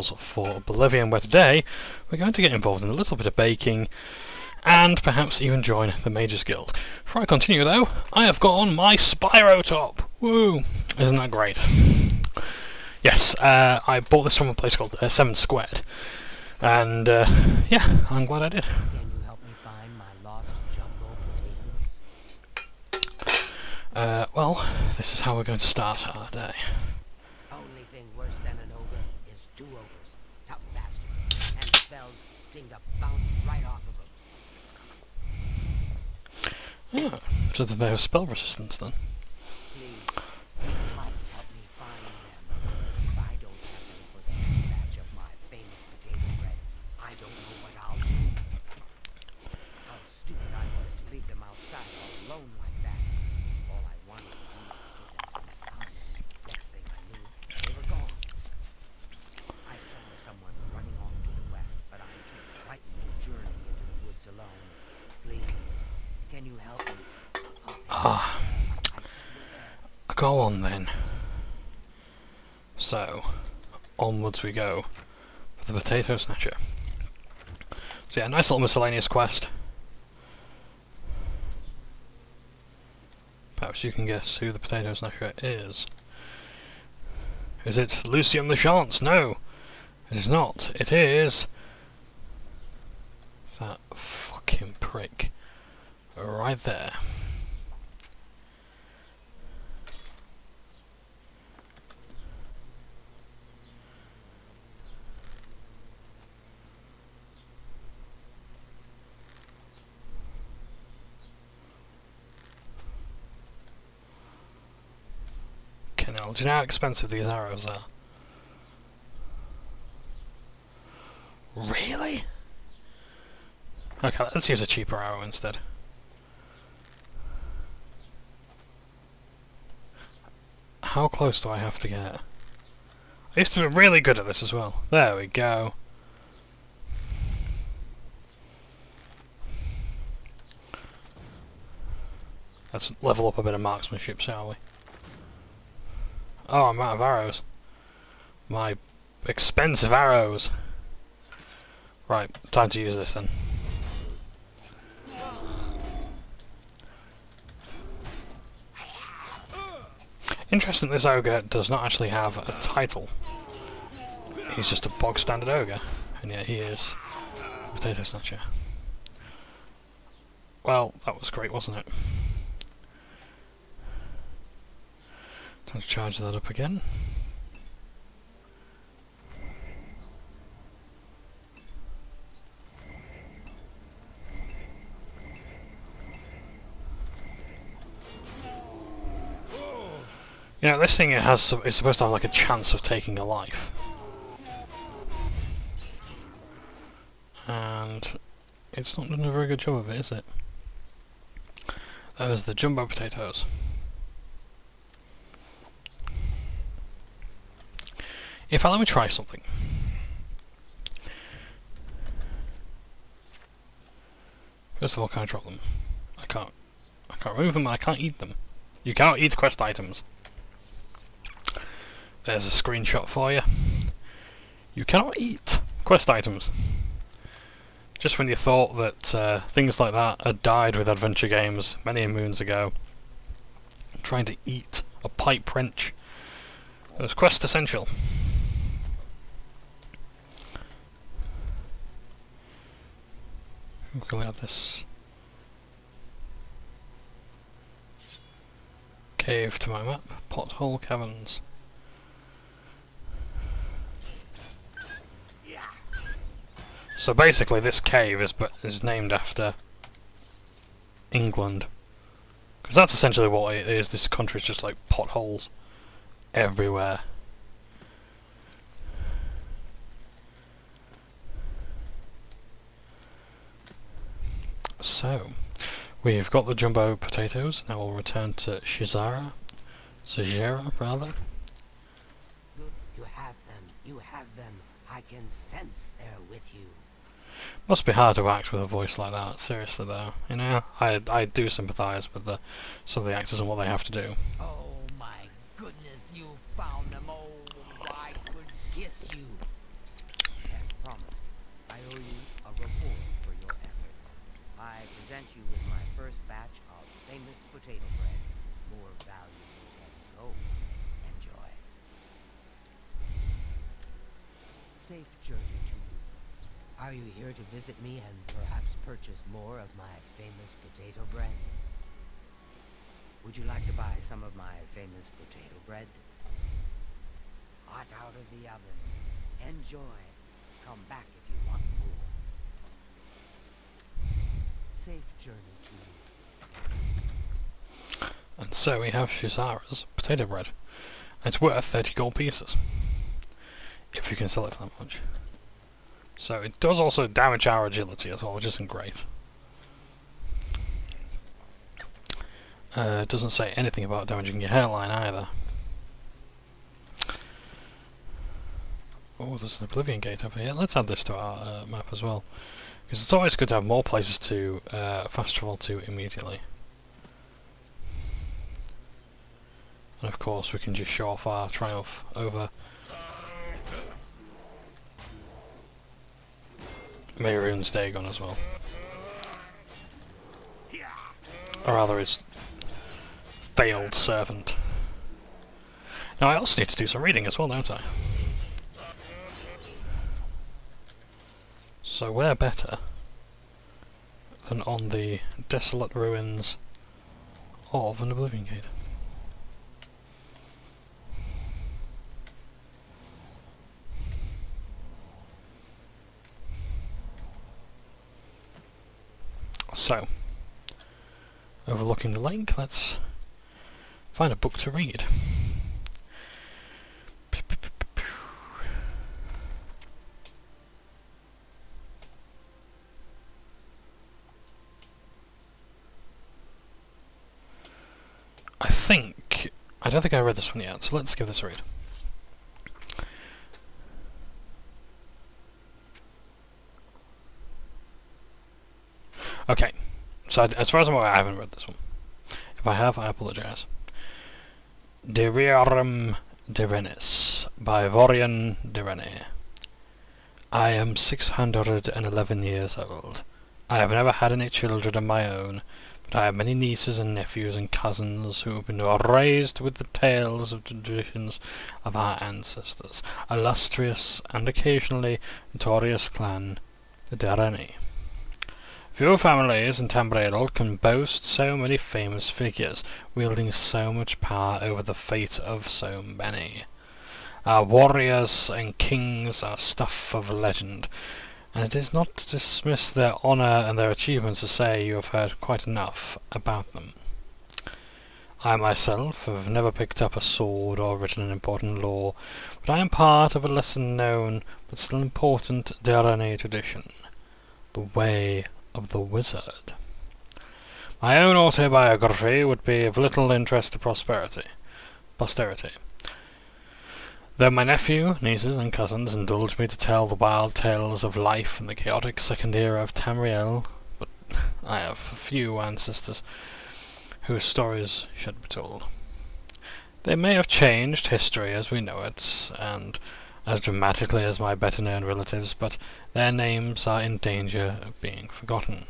tutorials for Oblivion, where today we're going to get involved in a little bit of baking and perhaps even join the Mages Guild. Before I continue though, I have got on my Spyro top! Woo! Isn't that great? Yes, I bought this from a place called 7 Squared, and yeah, I'm glad I did. Can you help me find my lost jumbo potato? Well, this is how we're going to start our day. Only thing worse than an ogre is 2 ogres. Tough bastards. And the spells seem to bounce right off of them. Yeah, so they have spell resistance then. Please, you must help me find them. If I don't have them for the next batch of my famous potato bread, I don't know what I'll do. How stupid I was to leave them outside all alone like that. All I wanted to do was give them some sun. Next thing I knew, they were gone. I saw someone running off to the west, but I'm too frightened to journey into the woods alone. Please, can you help me? Ah, I swear. go on then. So, onwards we go for the Potato Snatcher. So yeah, nice little miscellaneous quest. Perhaps you can guess who the Potato Snatcher is. Is it Lucien the Chance? No, it is not. It is that fucking prick right there. Do you know how expensive these arrows are? Really? Okay, let's use a cheaper arrow instead. How close do I have to get? I used to be really good at this as well. There we go. Let's level up a bit of marksmanship, shall we? Oh, I'm out of arrows. My expensive arrows. Right, time to use this then. Interesting, this ogre does not actually have a title. He's just a bog standard ogre, and yet he is a Potato Snatcher. Well, that was great, wasn't it? Time to charge that up again. You know, this thing is supposed to have like a chance of taking a life. And it's not doing a very good job of it, is it? Those are the jumbo potatoes. If I let me try something. First of all, can I drop them? I can't remove them and I can't eat them. You cannot eat quest items. There's a screenshot for you. You cannot eat quest items. Just when you thought that things like that had died with adventure games many moons ago. Trying to eat a pipe wrench. It was quest essential. We'll have this cave to my map. Pothole Caverns. So basically this cave is named after England. Because that's essentially what it is. This country's just like potholes everywhere. So, we've got the jumbo potatoes. Now we'll return to Shizara. Zajera, rather. You have them. You have them. I can sense they're with you. Must be hard to act with a voice like that, seriously though. You know, I do sympathise with some of the actors and what they have to do. Oh my goodness, you found them. Oh, I could kiss you. present you with my first batch of famous potato bread, more valuable than gold. Enjoy. Safe journey to you. Are you here to visit me and perhaps purchase more of my famous potato bread? Would you like to buy some of my famous potato bread? Hot out of the oven. Enjoy. Come back if you want more. Safe journey to you. And so we have Shizara's potato bread. It's worth 30 gold pieces, if you can sell it for that much. So it does also damage our agility as well, which isn't great. It doesn't say anything about damaging your hairline either. Oh, there's an Oblivion gate over here. Let's add this to our map as well, because it's always good to have more places to fast travel to immediately. And of course we can just show off our triumph over Mehrunes Dagon as well. Or rather his failed servant. Now I also need to do some reading as well, don't I? So where better than on the desolate ruins of an Oblivion Gate? So, overlooking the lake, let's find a book to read. I don't think I read this one yet, so let's give this a read. Okay, so as far as I'm aware, I haven't read this one. If I have, I apologise. De Rerum de Renis by Vorian de Rene. I am 611 years old. I have never had any children of my own, but I have many nieces and nephews and cousins who have been raised with the tales of traditions of our ancestors, illustrious and occasionally notorious clan, the de Rene. Few families in Tamriel can boast so many famous figures, wielding so much power over the fate of so many. Our warriors and kings are stuff of legend, and it is not to dismiss their honour and their achievements to say you have heard quite enough about them. I myself have never picked up a sword or written an important law, but I am part of a lesser known but still important de Rene tradition, the way of the wizard. My own autobiography would be of little interest to posterity, though my nephew, nieces and cousins indulge me to tell the wild tales of life in the chaotic second era of Tamriel, but I have few ancestors whose stories should be told. They may have changed history as we know it, and as dramatically as my better-known relatives, but their names are in danger of being forgotten.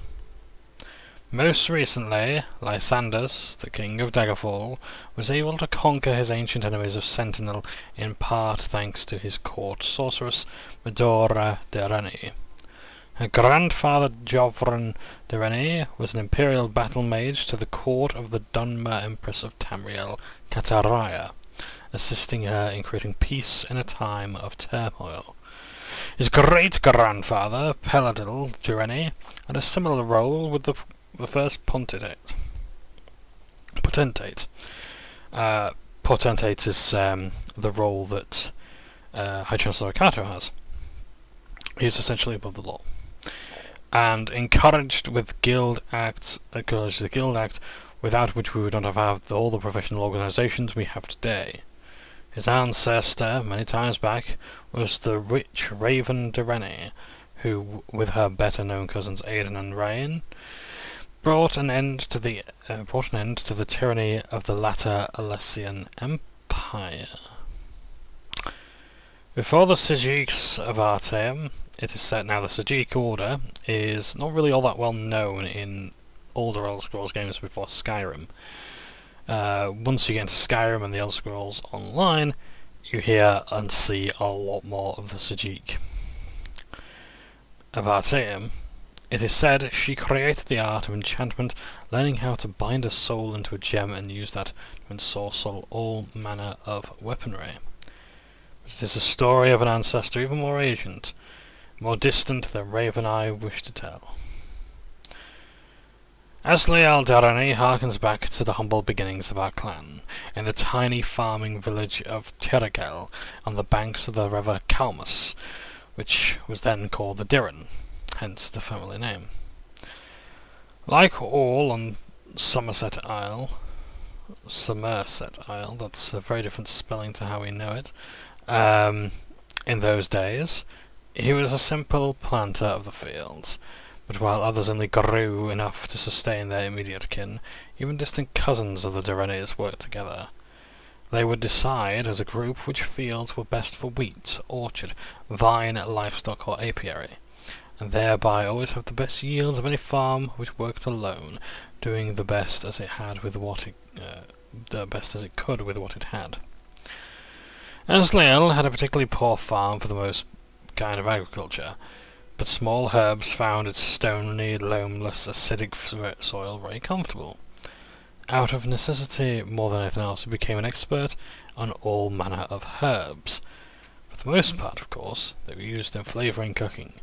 Most recently, Lysandus, the king of Daggerfall, was able to conquer his ancient enemies of Sentinel, in part thanks to his court sorceress, Medora de Rene. Her grandfather, Jovran de Rene, was an imperial battle mage to the court of the Dunmer Empress of Tamriel, Kataraya, assisting her in creating peace in a time of turmoil. His great-grandfather, Peladil de Rene, had a similar role with the first potentate. Potentate is the role that High Chancellor Akato has. He is essentially above the law, and encouraged the Guild Act, without which we would not have all the professional organisations we have today. His ancestor, many times back, was the rich Raven de Rene, who, with her better-known cousins Aidan and Rain, brought an end to the tyranny of the latter Alessian Empire. Before the Sijiks of Artaeum, it is said now the Sijik order is not really all that well known in older Elder Scrolls games before Skyrim. Once you get into Skyrim and the Elder Scrolls Online, you hear and see a lot more of the Sajik. About him, it is said she created the art of enchantment, learning how to bind a soul into a gem and use that to ensorcel all manner of weaponry. But it is a story of an ancestor even more ancient, more distant than Raven Eye wished to tell. Asliel Darani harkens back to the humble beginnings of our clan, in the tiny farming village of Tiragel, on the banks of the river Kalmus, which was then called the Dirren, hence the family name. Like all on Somerset Isle, that's a very different spelling to how we know it, in those days, he was a simple planter of the fields. But while others only grew enough to sustain their immediate kin, even distant cousins of the Direnes worked together. They would decide as a group which fields were best for wheat, orchard, vine, livestock or apiary, and thereby always have the best yields of any farm which worked alone, doing the best as it could with what it had. Asliel had a particularly poor farm for the most kind of agriculture, but small herbs found its stony, loamless, acidic soil very comfortable. Out of necessity, more than anything else, he became an expert on all manner of herbs. For the most part, of course, they were used in flavouring cooking,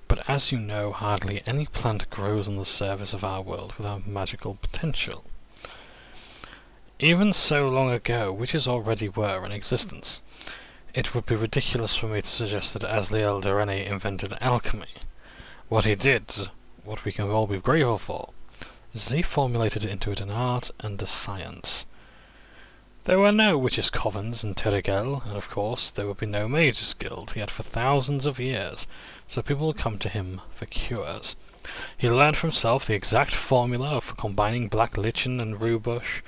but as you know, hardly any plant grows on the surface of our world without magical potential. Even so long ago, witches already were in existence. It would be ridiculous for me to suggest that Asliel Dareni invented alchemy. What he did, what we can all be grateful for, is that he formulated into it an art and a science. There were no witches' covens in Tiragel, and of course there would be no mages' guild, yet for thousands of years, so people would come to him for cures. He learned for himself the exact formula for combining black lichen and rubrush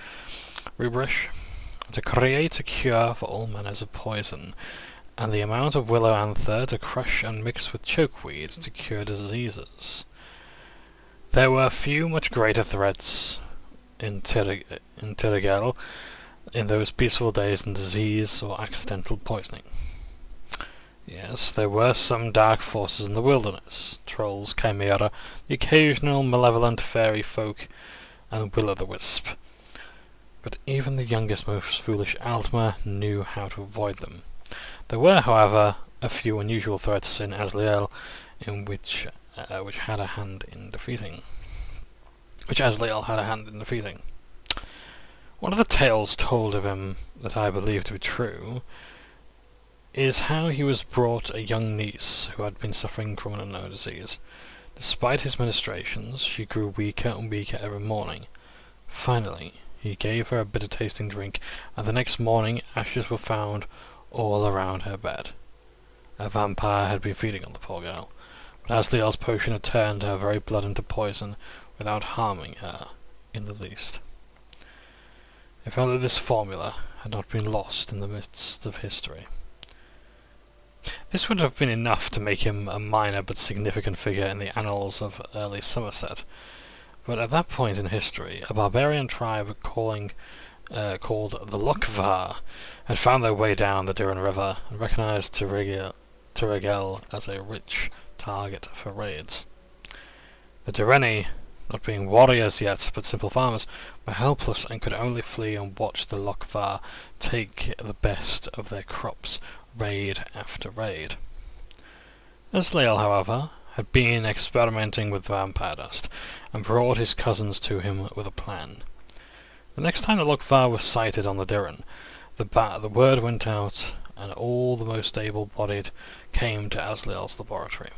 to create a cure for all manners of poison, and the amount of willow anther to crush and mix with chokeweed to cure diseases. There were few much greater threats in Tiragel in those peaceful days than disease or accidental poisoning. Yes, there were some dark forces in the wilderness, trolls, chimera, the occasional malevolent fairy folk, and will-o'-the-wisp. But even the youngest, most foolish Altmer knew how to avoid them. There were, however, a few unusual threats in Asliel, which Asliel had a hand in defeating. One of the tales told of him that I believe to be true is how he was brought a young niece who had been suffering from an unknown disease. Despite his ministrations, she grew weaker and weaker every morning. Finally, he gave her a bitter-tasting drink, and the next morning ashes were found all around her bed. A vampire had been feeding on the poor girl, but Asliel's potion had turned her very blood into poison without harming her in the least. If only this formula had not been lost in the midst of history. This would have been enough to make him a minor but significant figure in the annals of early Somerset, but at that point in history, a barbarian tribe called the Lokvar had found their way down the Dirren River and recognized Tiragel as a rich target for raids. The Direni, not being warriors yet but simple farmers, were helpless and could only flee and watch the Lokvar take the best of their crops, raid after raid. Asliel, however, had been experimenting with vampire dust, and brought his cousins to him with a plan. The next time the Lokvar was sighted on the Dirren, the word went out, and all the most able-bodied came to Asliel's laboratory.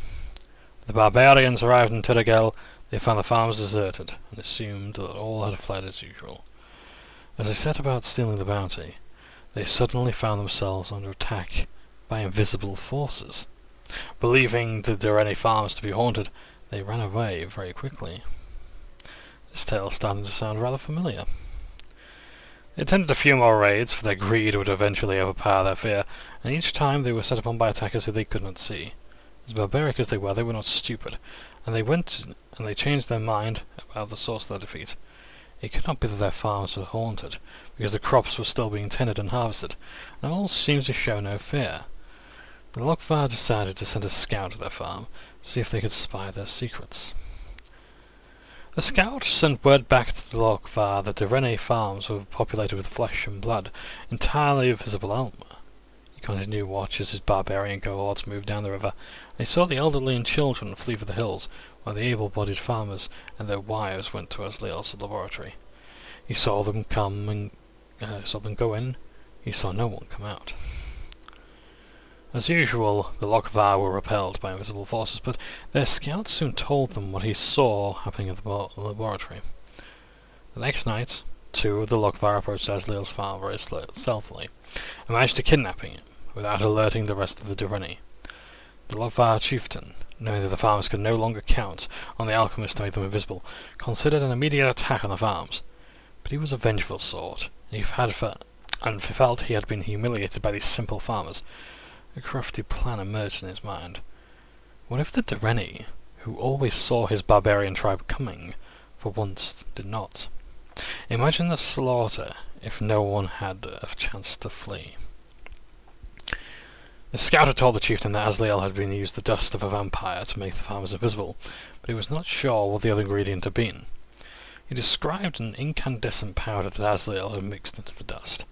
The barbarians arrived in Tiragel. They found the farms deserted, and assumed that all had fled as usual. As they set about stealing the bounty, they suddenly found themselves under attack by invisible forces. Believing the Direni farms to be haunted, they ran away very quickly. This tale started to sound rather familiar. They attempted a few more raids, for their greed would eventually overpower their fear, and each time they were set upon by attackers who they could not see. As barbaric as they were not stupid, and they changed their mind about the source of their defeat. It could not be that their farms were haunted, because the crops were still being tended and harvested, and all seemed to show no fear. The Lokvar decided to send a scout to their farm, to see if they could spy their secrets. The scout sent word back to the Lokvar that the Rene farms were populated with flesh and blood, entirely visible armor. He continued watch as his barbarian cohorts moved down the river, and he saw the elderly and children flee for the hills, while the able-bodied farmers and their wives went to Asliel's laboratory. He saw them go in. He saw no one come out. As usual, the Lokvar were repelled by invisible forces, but their scout soon told them what he saw happening at the laboratory. The next night, 2 of the Lokvar approached Asliel's farm very stealthily, and managed to kidnap him, without alerting the rest of the Direni. The Lokvar chieftain, knowing that the farmers could no longer count on the alchemist to make them invisible, considered an immediate attack on the farms. But he was a vengeful sort, and felt he had been humiliated by these simple farmers. A crafty plan emerged in his mind. What if the Direni, who always saw his barbarian tribe coming, for once did not? Imagine the slaughter if no one had a chance to flee. The scout had told the chieftain that Asliel had used the dust of a vampire to make the farmers invisible, but he was not sure what the other ingredient had been. He described an incandescent powder that Asliel had mixed into the dust.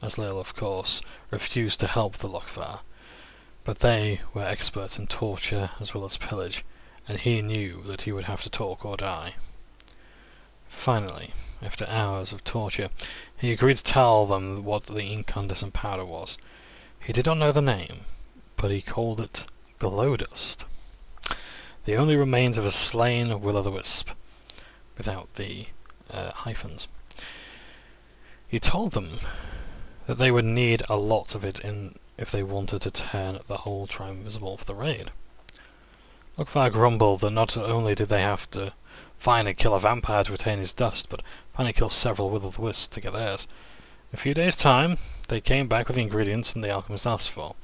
Asliel, of course, refused to help the Lokvar, but they were experts in torture as well as pillage, and he knew that he would have to talk or die. Finally, after hours of torture, he agreed to tell them what the incandescent powder was. He did not know the name, but he called it glow dust, the only remains of a slain will-o'-the-wisp, without the hyphens. He told them that they would need a lot of it if they wanted to turn the whole tribe invisible for the raid. Lokvar grumbled that not only did they have to find and kill a vampire to retain his dust, but finally kill several will-o'-the-wisps to get theirs. In a few days' time, they came back with the ingredients and the alchemist asked for.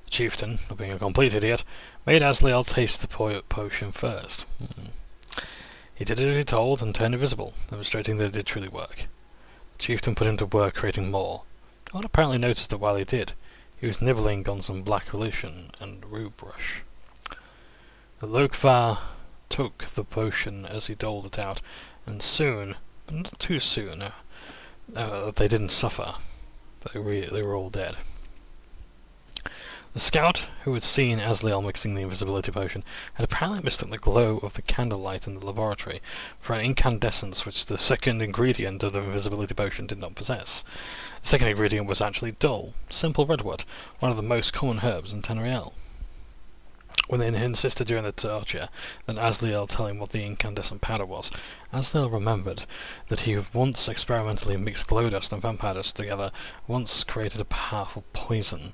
The chieftain, not being a complete idiot, made Asliel taste the potion first. He did as he told and turned invisible, demonstrating that it did truly work. The chieftain put him to work creating more. No one apparently noticed that while he did, he was nibbling on some black relution and rue brush. The Lokvar took the potion as he doled it out, and soon, but not too soon, they didn't suffer. They were all dead. The scout, who had seen Asliel mixing the invisibility potion, had apparently mistaken the glow of the candlelight in the laboratory for an incandescence which the second ingredient of the invisibility potion did not possess. The second ingredient was actually dull, simple redwood, one of the most common herbs in Tenriel. When they insisted during the torture that Asliel tell him what the incandescent powder was, Asliel remembered that he had once experimentally mixed glow dust and vampire dust together, once created a powerful poison.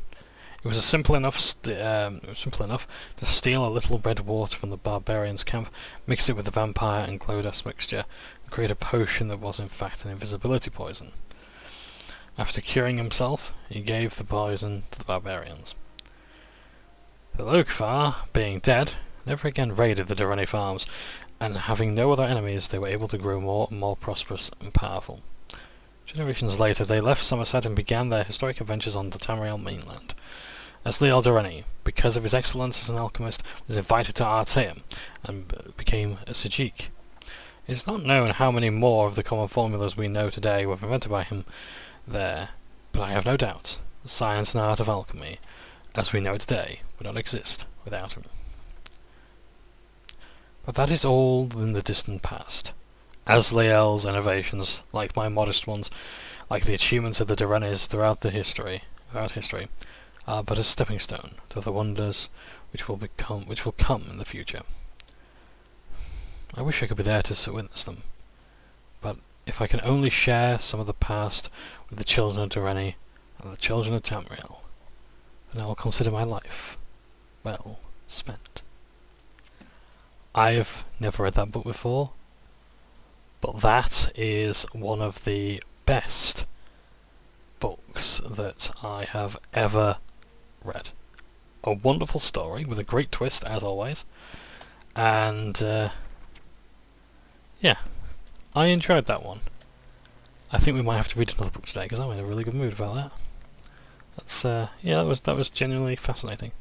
It was simple enough to steal a little red water from the barbarian's camp, mix it with the vampire and glow dust mixture, and create a potion that was in fact an invisibility poison. After curing himself, he gave the poison to the barbarians. The Lokvar, being dead, never again raided the Direni farms, and having no other enemies, they were able to grow more and more prosperous and powerful. Generations later, they left Somerset and began their historic adventures on the Tamriel mainland. Asliel Direni, because of his excellence as an alchemist, was invited to Artaeum and became a Sajik. It is not known how many more of the common formulas we know today were invented by him there, but I have no doubt the science and art of alchemy, as we know it today, would not exist without him. But that is all in the distant past. Asliel's innovations, like my modest ones, like the achievements of the Direnis throughout history, are but a stepping stone to the wonders which will come in the future. I wish I could be there to witness them, but if I can only share some of the past with the children of Direni and the children of Tamriel, then I will consider my life well spent. I've never read that book before, but that is one of the best books that I have ever read. A wonderful story with a great twist, as always, And yeah, I enjoyed that one. I think we might have to read another book today because I'm in a really good mood about that. That's yeah, that was genuinely fascinating.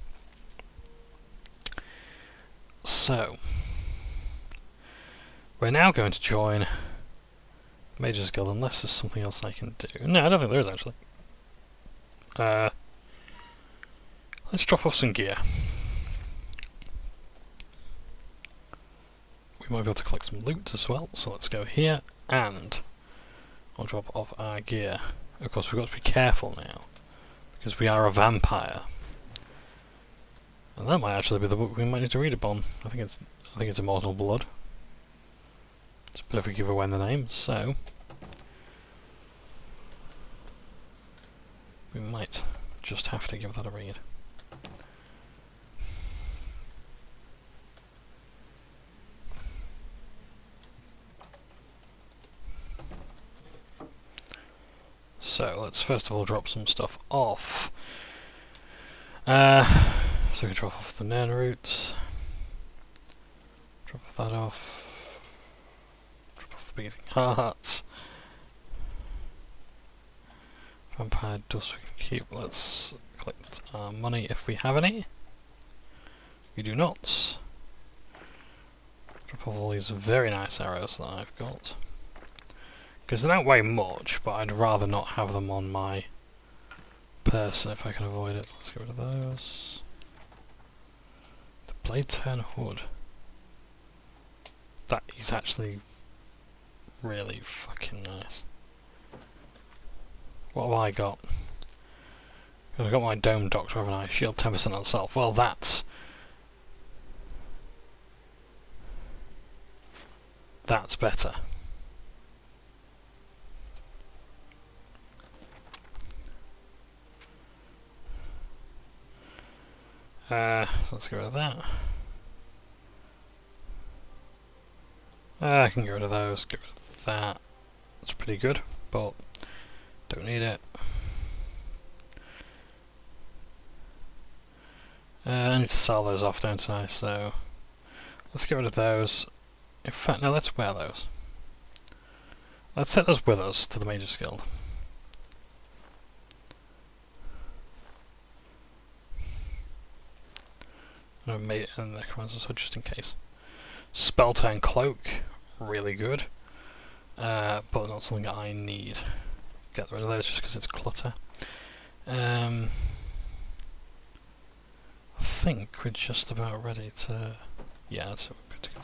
So we're now going to join Mage's Guild unless there's something else I can do. No, I don't think there is actually. Let's drop off some gear. We might be able to collect some loot as well, so let's go here and I'll drop off our gear. Of course, we've got to be careful now because we are a vampire, and that might actually be the book we might need to read upon. I think it's Immortal Blood. It's a bit of a giveaway in the name, so we might just have to give that a read. So let's first of all drop some stuff off. So we can drop off the Nern roots. Drop that off. Drop off the beating hearts. Vampire dust we can keep. Let's collect our money if we have any. We do not. Drop off all these very nice arrows that I've got. Because they don't weigh much, but I'd rather not have them on my person if I can avoid it. Let's get rid of those. The blade turn hood. That is actually really fucking nice. What have I got? I've got my Dome Doctor, haven't I? Shield 10% on self. Well, that's better. So let's get rid of that. I can get rid of those, get rid of that. That's pretty good, but don't need it. I need to sell those off, don't I? So let's get rid of those. In fact, no, let's wear those. Let's take those with us to the Mage's Guild. And necromancer, so just in case. Spell turn cloak, really good, but not something that I need. Get rid of those just because it's clutter. I think we're just about ready to. Yeah, that's it. We're good to go.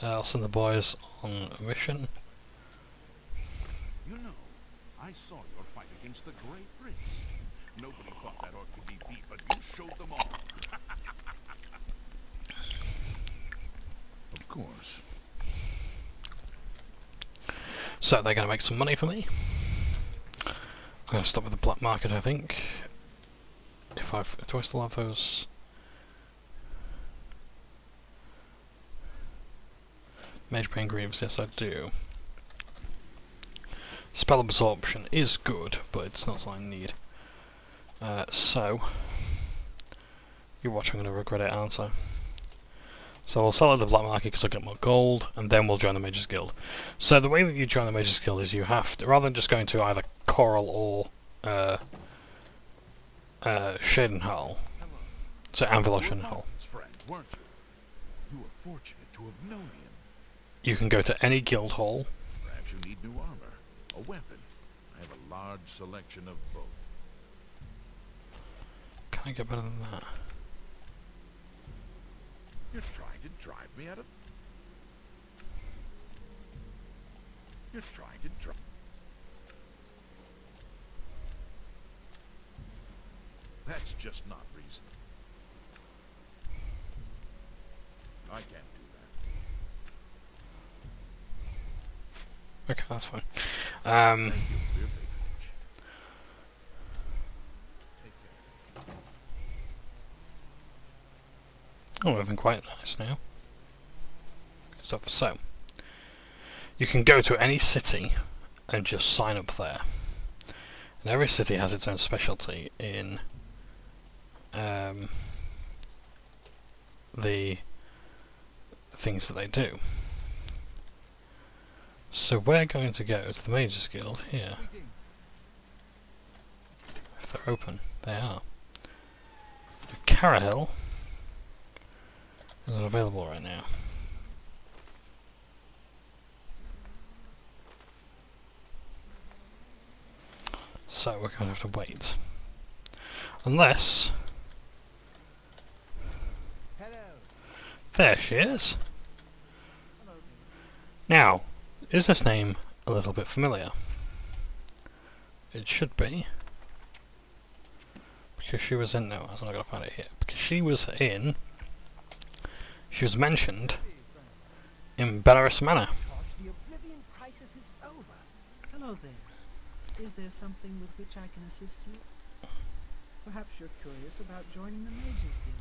I'll send the boys on a mission. You know, I saw your fight against the Great Prince. Nobody thought that orc could be beat, but you showed them all. Of course. So they're going to make some money for me. I'm going to stop with the black market, I think. Do I still have those? Magebane Greaves, yes I do. Spell absorption is good, but it's not something I need. So, you watch, I'm going to regret it, aren't I? So I'll sell at the black market because I'll get more gold, and then we'll join the Mage's Guild. So the way that you join the Mage's Guild is you have to, rather than just going to either Coral or Shadenhall, so Anvil or Shadenhall, Friend, weren't you? You were fortunate to have known him. you can go to any guild hall. Perhaps you need new armor, a weapon. I have a large selection of both. Can I get better than that? You're trying to drive me out of... You're trying to drive... That's just not reasonable. I can't do that. Okay, that's fine. Thank you for your patronage. Take care. Oh, we're having quite nice now. Good stuff. So, you can go to any city and just sign up there. And every city has its own specialty in the things that they do. So we're going to go to the Mages Guild here. If they're open, they are. The Carahill isn't available right now. So we're going to have to wait. Unless... There she is! Now, is this name a little bit familiar? It should be. Because she was in... No, I'm not going to find it here. Because she was in... She was mentioned in Belarus Manor. The Oblivion crisis is over. Hello there. Is there something with which I can assist you? Perhaps you're curious about joining the Mages Guild.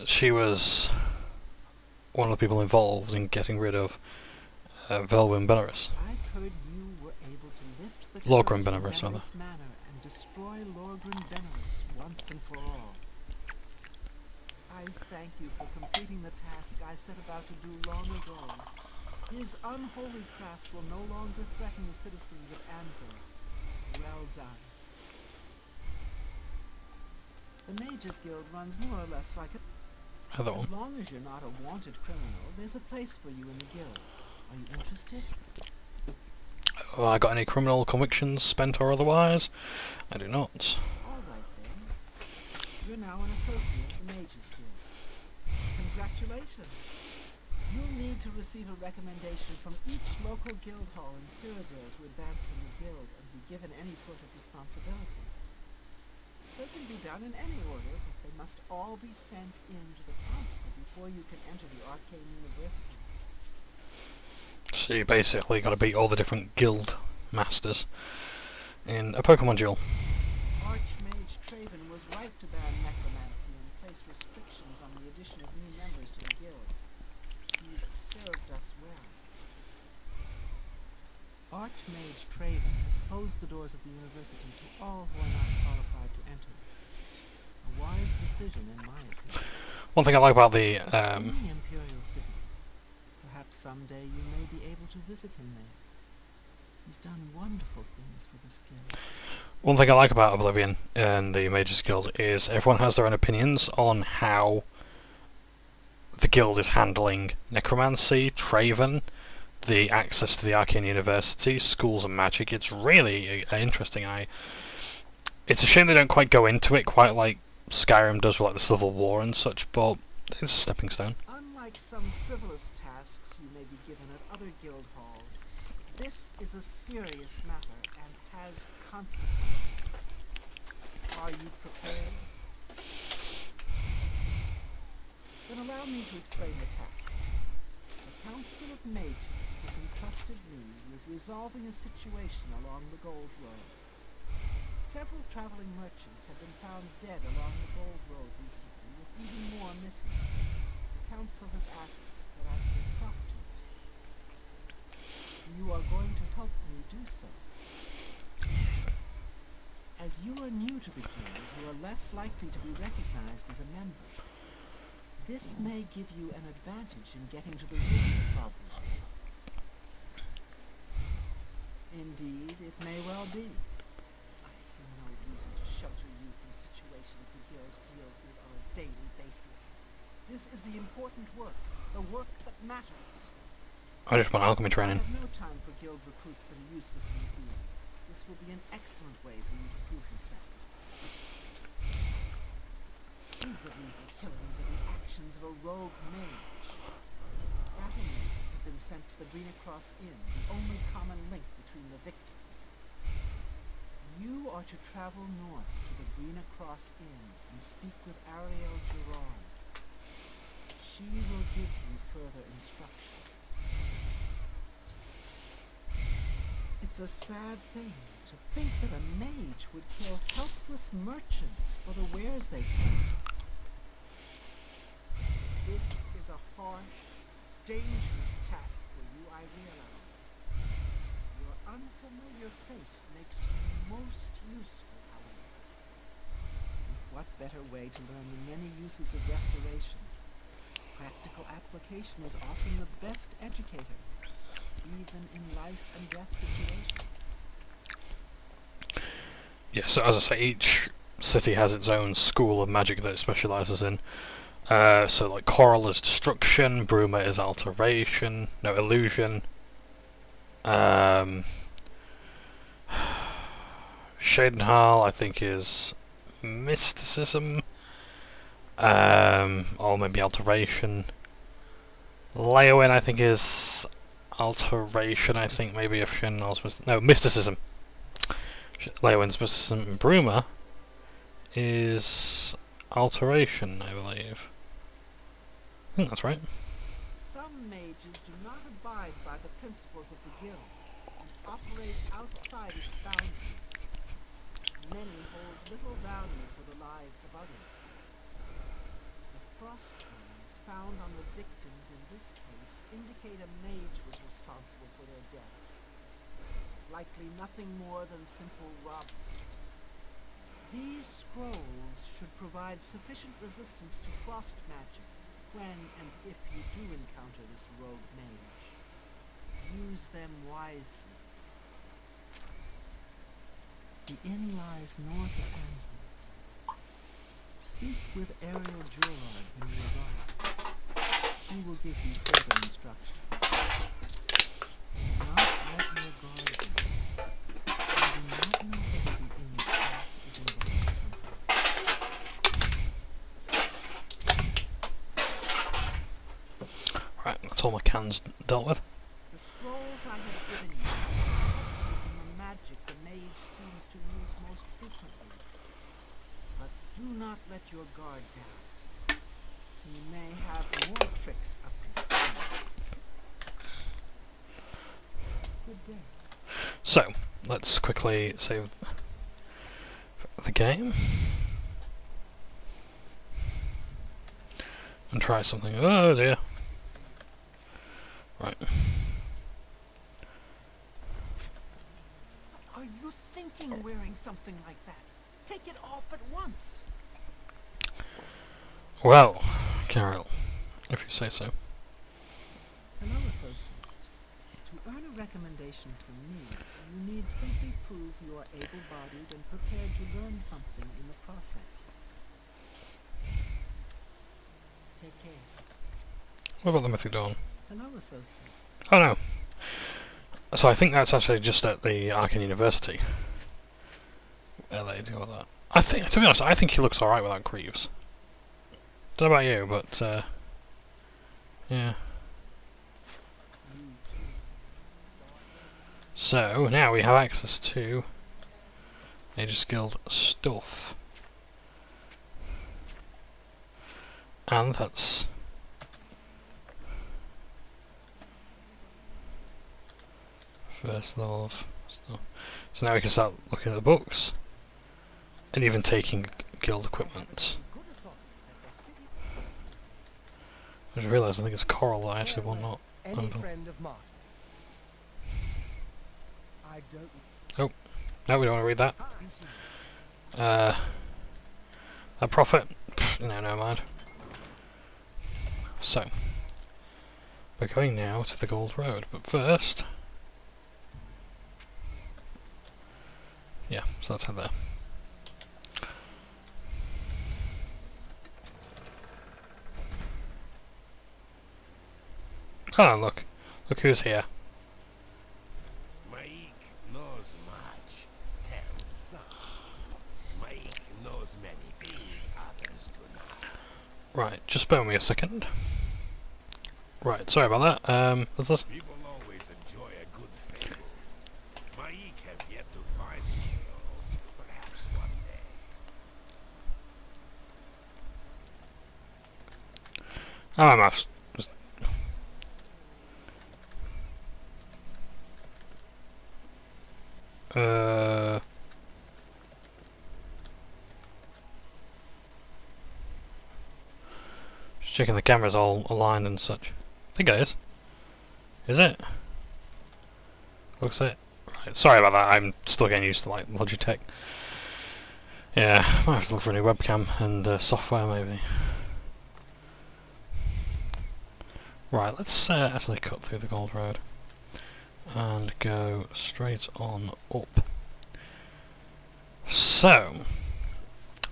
She was one of the people involved in getting rid of Velwyn Belarus. I've heard you were able to lift the Lorgrim curse from Belarus, rather. Belarus Manor and destroy Lorgrim Belarus once and for all. I thank you for completing the task I set about to do long ago. His unholy craft will no longer threaten the citizens of Anvil. Well done. The Mages Guild runs more or less like a... Hello. As long as you're not a wanted criminal, there's a place for you in the guild. Are you interested? Have I got any criminal convictions, spent or otherwise? I do not. All right then. You're now an associate of the Mages Guild. Congratulations. You'll need to receive a recommendation from each local guild hall in Cyrodiil to advance in the guild and be given any sort of responsibility. They can be done in any order, but they must all be sent in to the council before you can enter the Arcane University. So you basically got to beat all the different guild masters in a Pokemon duel. Archmage Traven was right to ban necromancy and place restrictions on the addition of new members to the guild. He's served us well. Archmage Traven has closed the doors of the university to all who are not qualified to enter. A wise decision, in my opinion. One thing I like about the It's in the Imperial City. Perhaps someday you may be able to visit him there. He's done wonderful things for this guild. one thing I like about Oblivion and the Mages Guild is everyone has their own opinions on how the guild is handling necromancy, Traven, the access to the Arcane University, schools of magic. It's really interesting. It's a shame they don't quite go into it quite like Skyrim does with like the Civil War and such, but it's a stepping stone. Unlike some frivolous tasks you may be given at other guild halls, this is a serious matter and has consequences. Are you prepared? Then allow me to explain the task. The Council of Mages has entrusted me with resolving a situation along the Gold Road. Several traveling merchants have been found dead along the Gold Road recently, with even more missing. The Council has asked that I put a stop to it. You are going to help me do so. As you are new to the guild, you are less likely to be recognized as a member. This may give you an advantage in getting to the root of the problem. Indeed, it may well be. I see no reason to shelter you from situations the guild deals with on a daily basis. This is the important work, the work that matters. I just want alchemy I training. have no time for guild recruits that are useless in the field. This will be an excellent way for you to prove yourself. You believe the killings are the actions of a rogue mage. Battle mages have been sent to the Greenacross Inn, the only common link between the victims. You are to travel north to the Greenacross Inn and speak with Ariel Gerard. She will give you further instructions. It's a sad thing to think that a mage would kill helpless merchants for the wares they carry. This is a harsh, dangerous task for you, I realize. Your unfamiliar face makes you most useful, however. What better way to learn the many uses of restoration? Practical application is often the best educator, even in life and death situations. Yeah, so as I say, each city has its own school of magic that it specialises in. So like Coral is destruction, Bruma is alteration, no, illusion. Shadenhal I think is mysticism, or maybe alteration. Leowin I think is alteration, I think maybe if Shadenhal's mysticism. Leowin's mysticism, and Bruma is alteration, I believe. I think that's right. Some mages do not abide by the principles of the guild and operate outside its boundaries. Many hold little value for the lives of others. The frost bones found on the victims in this case indicate a mage was responsible for their deaths. Likely nothing more than simple robbery. These scrolls should provide sufficient resistance to frost magic when and if you do encounter this rogue mage. Use them wisely. The inn lies north of Anvil. Speak with Ariel Jurard when you arrive. She will give you further instructions. Do not let your guard down. You do not know whether the inn staff is involved in something. Right, that's all my cans dealt with. The scrolls I have given you are from the magic the mage seems to use most frequently. But do not let your guard down. He may have more tricks up his sleeve. Good day. So, let's quickly save the game. And try something. Oh dear. Right. Are you thinking wearing something like that? Take it off at once. Well, Carol, if you say so. Hello, associate. To earn a recommendation from me, you need simply prove you are able-bodied and prepared to learn something in the process. Take care. What about the Mythic Dawn? Hello, associate. Oh no. So I think that's actually just at the Arcane University. Where they do all that. I think, to be honest, I think he looks alright without Greaves. Don't know about you, but yeah. So now we have access to Mage's Guild stuff. And that's first level of stuff. So now we can start looking at the books and even taking guild equipment. I just realised I think it's Coral that I actually want, not Any friend of Martin? I don't. Oh, no, we don't want to read that. A prophet? Pfft, no, never mind. So, we're going now to the Gold Road, but first... Yeah, so let's head there. Oh, look. Look who's here. Mike knows much. Tell some. Mike knows many things others do not. Right, just bear with me a second. Right, sorry about that. Let's listen. People always enjoy a good fable. Mike has yet to find the hero. Perhaps one day. Oh, I'm off. Just checking the camera's all aligned and such. I think it is. Is it? Looks it. Right, sorry about that, I'm still getting used to like Logitech. Yeah, might have to look for a new webcam and software maybe. Right, let's actually cut through the Gold Road and go straight on up. So,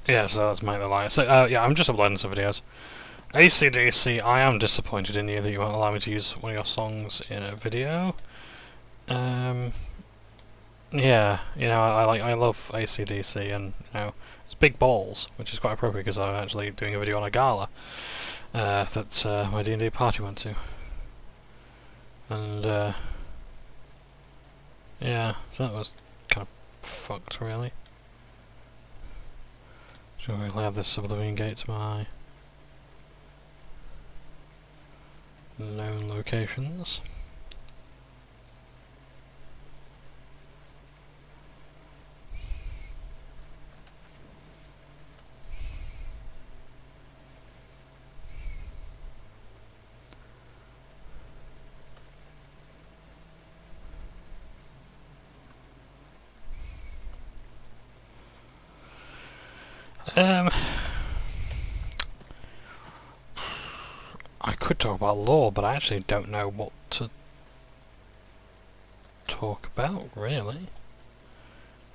yeah, so that's my line. So, yeah, I'm just uploading some videos. AC/DC, I am disappointed in you that you won't allow me to use one of your songs in a video. Yeah, you know, I love AC/DC, and you know, it's big balls, which is quite appropriate because I'm actually doing a video on a gala that my D&D party went to, and yeah, so that was kind of fucked, really. So we'll have this Oblivion gate to my known locations. I could talk about lore, but I actually don't know what to talk about, really.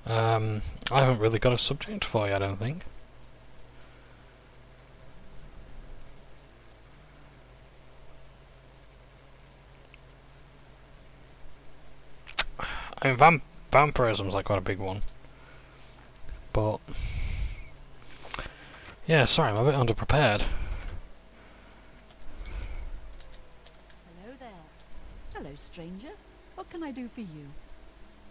I haven't really got a subject for you, I don't think. I mean, vampirism's like quite a big one. But yeah, sorry, I'm a bit underprepared. Hello there. Hello, stranger. What can I do for you?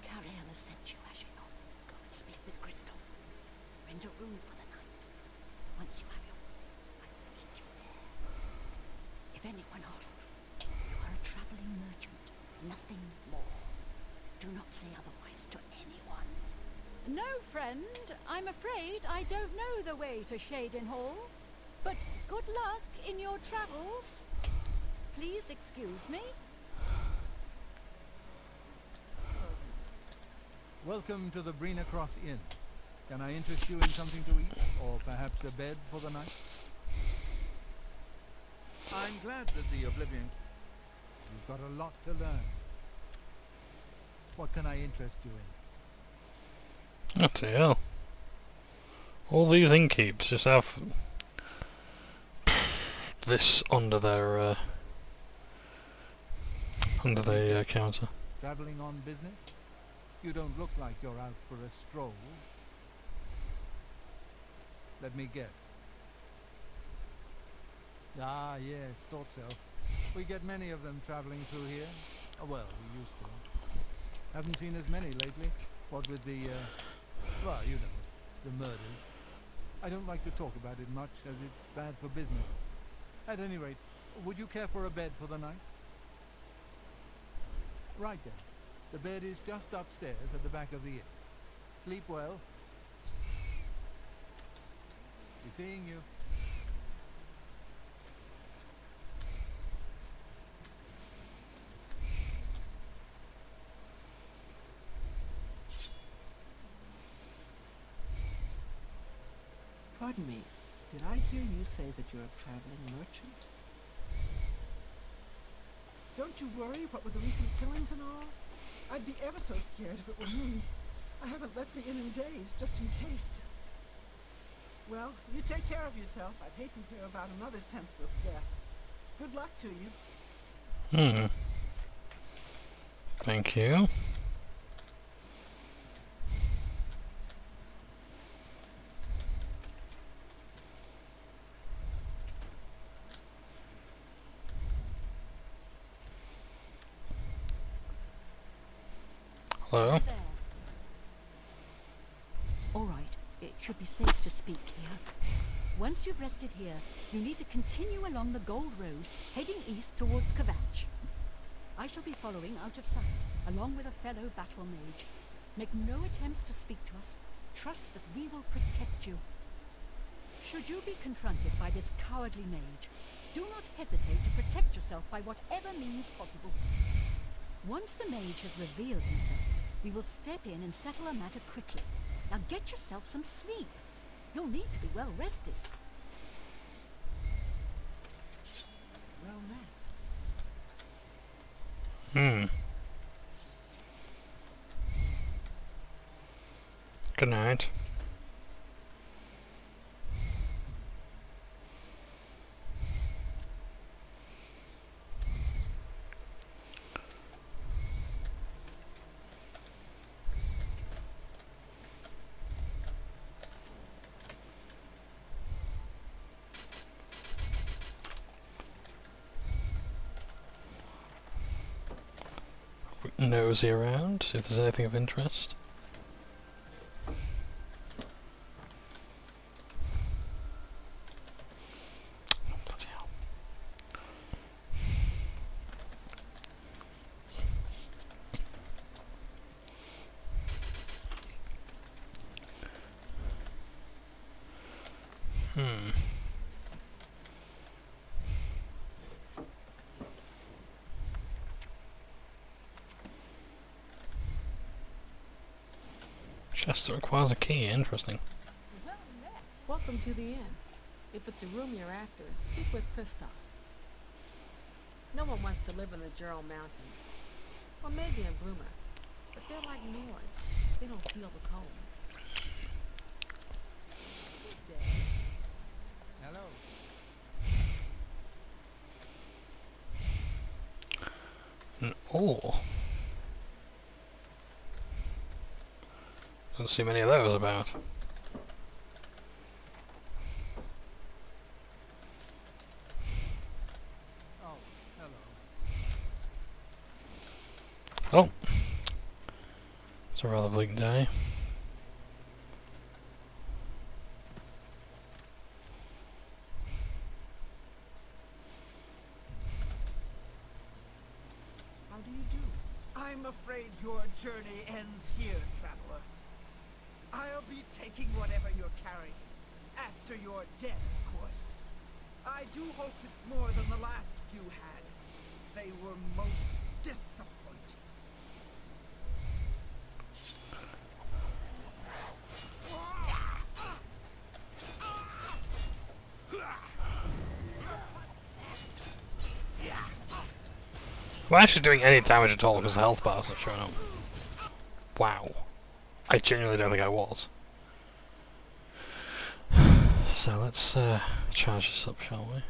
Cariel has sent you, as you know. Go and speak with Christoph. Rent a room for the night. Once you have your I will meet you there. If anyone asks, you are a traveling merchant, nothing more. Do not say otherwise to anyone. No, friend. I'm afraid I don't know the way to Shaden Hall. But good luck in your travels. Please excuse me. Welcome to the Brina Cross Inn. Can I interest you in something to eat, or perhaps a bed for the night? I'm glad that the Oblivion... You've got a lot to learn. What can I interest you in? What the hell? All these innkeeps just have this under their counter. Traveling on business? You don't look like you're out for a stroll. Let me guess. Ah, yes, thought so. We get many of them traveling through here. Oh, well, we used to. Haven't seen as many lately. What with the, well, you know, the murders. I don't like to talk about it much, as it's bad for business. At any rate, would you care for a bed for the night? Right then. The bed is just upstairs at the back of the inn. Sleep well. Be seeing you. Pardon me, did I hear you say that you're a traveling merchant? Don't you worry, what with the recent killings and all? I'd be ever so scared if it were me. I haven't left the inn in days, just in case. Well, you take care of yourself. I'd hate to hear about another senseless death. Good luck to you. Thank you. Hello? There. All right. It should be safe to speak here. Once you've rested here, you need to continue along the Gold Road, heading east towards Kvatch. I shall be following out of sight, along with a fellow battle mage. Make no attempts to speak to us. Trust that we will protect you. Should you be confronted by this cowardly mage, do not hesitate to protect yourself by whatever means possible. Once the mage has revealed himself, we will step in and settle a matter quickly. Now get yourself some sleep. You'll need to be well rested. Well met. Good night. Nosy around, see if there's anything of interest. Oh, bloody hell. Chest that requires a key, interesting. Welcome to the inn. If it's a room you're after, speak with Kristoff. No one wants to live in the Jural Mountains. Or maybe in Bloomer. But they're like Nords. They don't feel the cold. Good day. Hello. An ore. Don't see many of those about. Oh, hello. Oh, it's a rather bleak day. How do you do? I'm afraid your journey ends here, traveler. I'll be taking whatever you're carrying. After you're dead, of course. I do hope it's more than the last few had. They were most disappointing. Am I actually doing any damage at all because the health bar's not showing up? Wow. I genuinely don't think I was. So let's charge this up, shall we?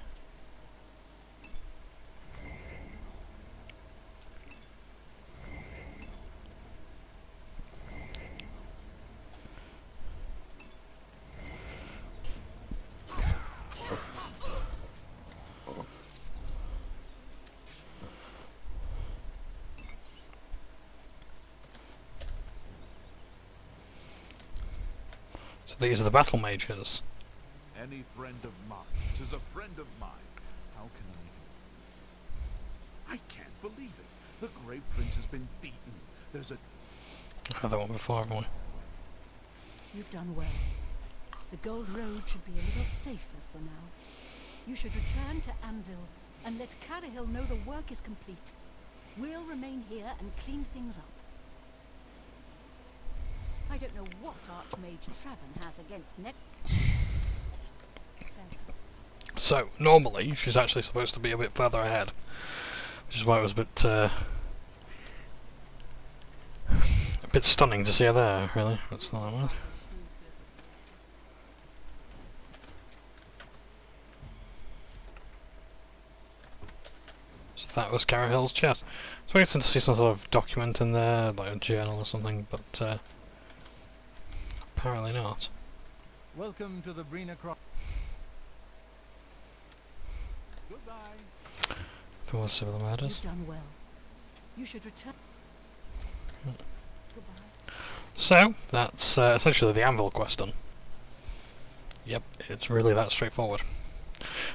So these are the battle mages. Any friend of mine is a friend of mine. How can I can't believe it. The Grey Prince has been beaten. There's a... I had that one before everyone. You've done well. The Gold Road should be a little safer for now. You should return to Anvil and let Carahill know the work is complete. We'll remain here and clean things up. I don't know what Archmage Traven has against Net. So, normally, she's actually supposed to be a bit further ahead. Which is why it was a bit stunning to see her there, really. That's not that word. So that was Carahill's chest. So I expected to see some sort of document in there, like a journal or something, but apparently not. Welcome to the Brina Cross. Goodbye. There was similar murders. You've done well. You should return. Goodbye. So, that's essentially the Anvil quest done. Yep, it's really that straightforward.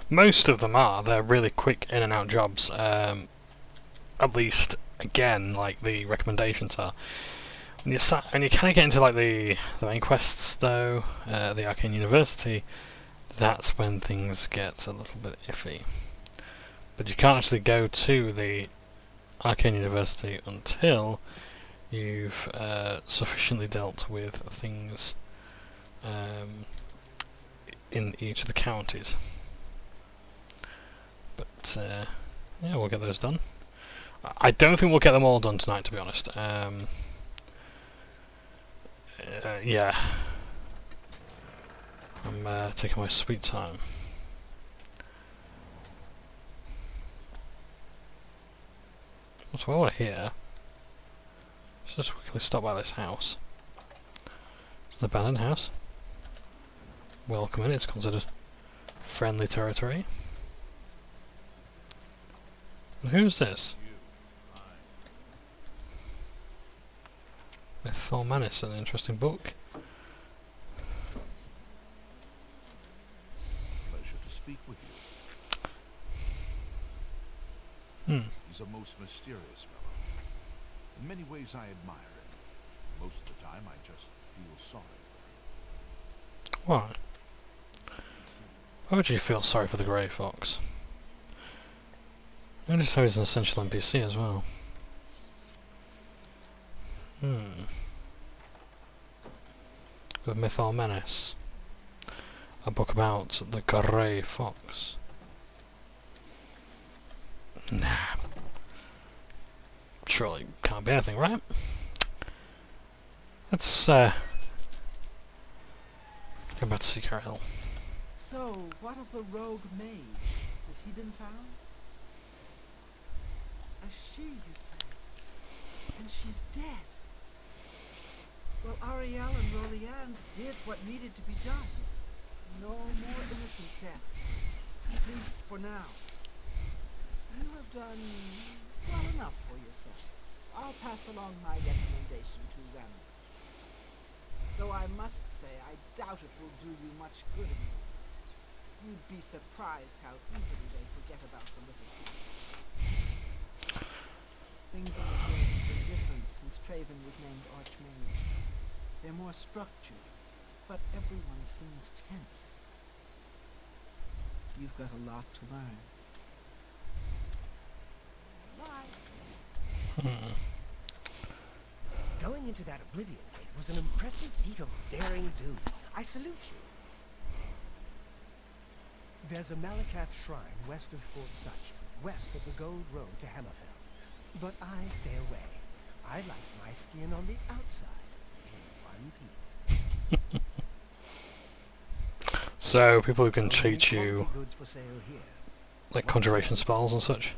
Most of them are. They're really quick in and out jobs. At least, again, like the recommendations are. When you kind of get into like the main quests, though, the Arcane University, that's when things get a little bit iffy. But you can't actually go to the Arcane University until you've sufficiently dealt with things in each of the counties. But yeah, we'll get those done. I don't think we'll get them all done tonight, to be honest. Yeah. I'm taking my sweet time. So while we're here, let's just quickly stop by this house. It's an abandoned house. Welcome in, it's considered friendly territory. And who's this? Mythal Menace, an interesting book. Pleasure to speak with you. He's a most mysterious fellow. In many ways I admire him. Most of the time I just feel sorry for him. Why? Why would you feel sorry for the Grey Fox? Notice how he's an essential NPC as well. With Mythal Menace. A book about the Grey Fox. Nah. Surely can't be anything, right? Let's go back to Seeker Hill. So, what of the rogue mage? Has he been found? A she, you say? And she's dead. Well, Ariel and Roliand did what needed to be done. No more innocent deaths. At least for now. You have done well enough for yourself. I'll pass along my recommendation to Rammus. Though I must say, I doubt it will do you much good in the world. You'd be surprised how easily they forget about the little people. Things in the world have been different since Traven was named Archmage. They're more structured, but everyone seems tense. You've got a lot to learn. Bye. Going into that Oblivion gate was an impressive feat of daring do. I salute you. There's a Malakath shrine west of Fort Such, west of the Gold Road to Hammerfell. But I stay away. I like my skin on the outside, in one piece. So, people who can Only cheat you, quality goods for sale here. like conjuration spells and such,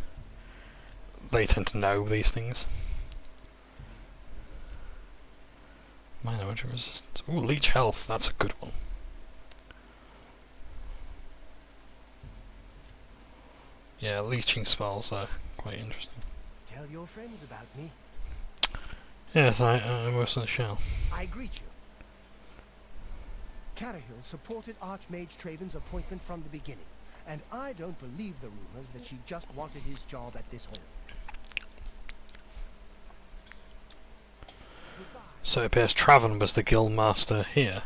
they tend to know these things. Minor magic resistance. Ooh, leech health, that's a good one. Yeah, leeching spells are quite interesting. Tell your friends about me. Yes, I most certainly shall. I greet you. Carahill supported Archmage Traven's appointment from the beginning, and I don't believe the rumors that she just wanted his job at this hall. So it appears Traven was the guild master here.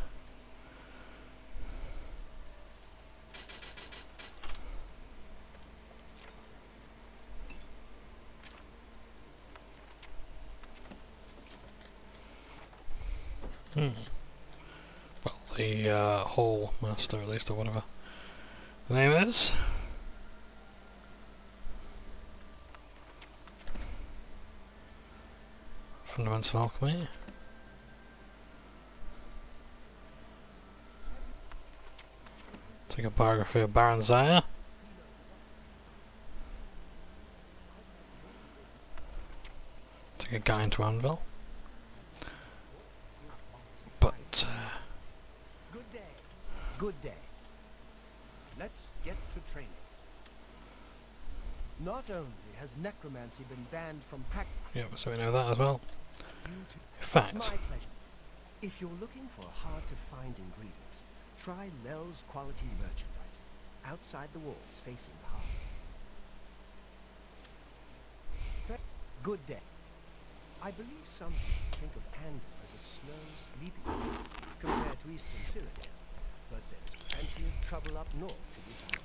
Well, the hall master, at least, or whatever the name is. Fundamentals of Alchemy. Take a biography of Baron Zaya. Take a guide to Anvil. But, Good day. Good day. Let's get to training. Not only has necromancy been banned from practice... yeah, so we know that as well. In It's fact, my pleasure. If you're looking for hard-to-find ingredients, try Lel's Quality Merchandise, outside the walls facing the hearth. Good day. I believe some people think of Anvil as a slow, sleepy place compared to Eastern Cyrodiil, but there's plenty of trouble up north to be found.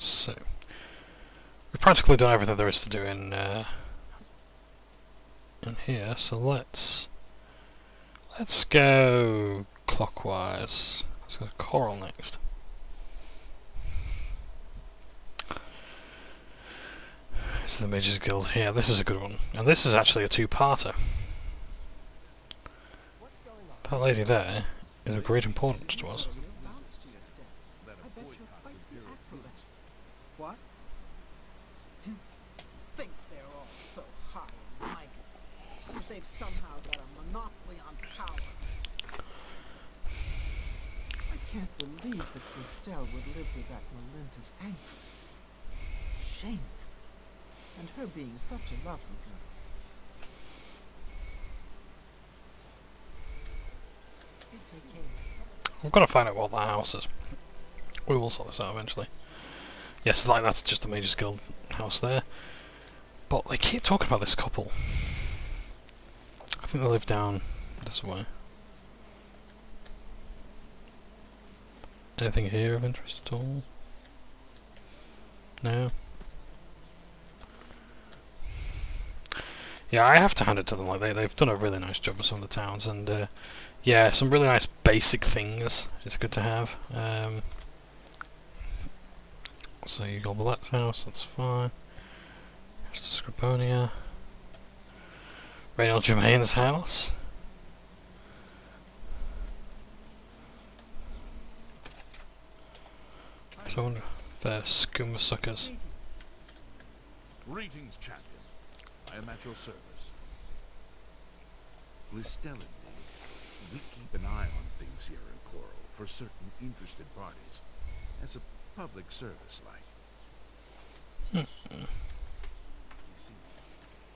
so we've practically done everything there is to do in in here, so let's go clockwise. Let's go to Coral next. This is the Mages Guild here. This is a good one, and this is actually a two-parter. That lady there is of great importance to us. I bet you're quite the acrobat. What? Think they're all so high and mighty, that they've somehow got a monopoly on power. I can't believe that Christelle would live with that momentous Angus. Shameful. And her being such a lovely girl. We've got to find out what that house is. We will sort this out eventually. Yes, like that's just the Mages Guild house there. But they keep talking about this couple. I think they live down this way. Anything here of interest at all? No? Yeah, I have to hand it to them. Like they've done a really nice job with some of the towns, and yeah, some really nice basic things. It's good to have. So you got Ballette's house. That's fine. Here's to Scribonia. Reynald Germain's house. So I wonder if they're skooma suckers. Greetings, champion. I am at your service. Christelle and me, we keep an eye on things here in Coral for certain interested parties, as a public service, like.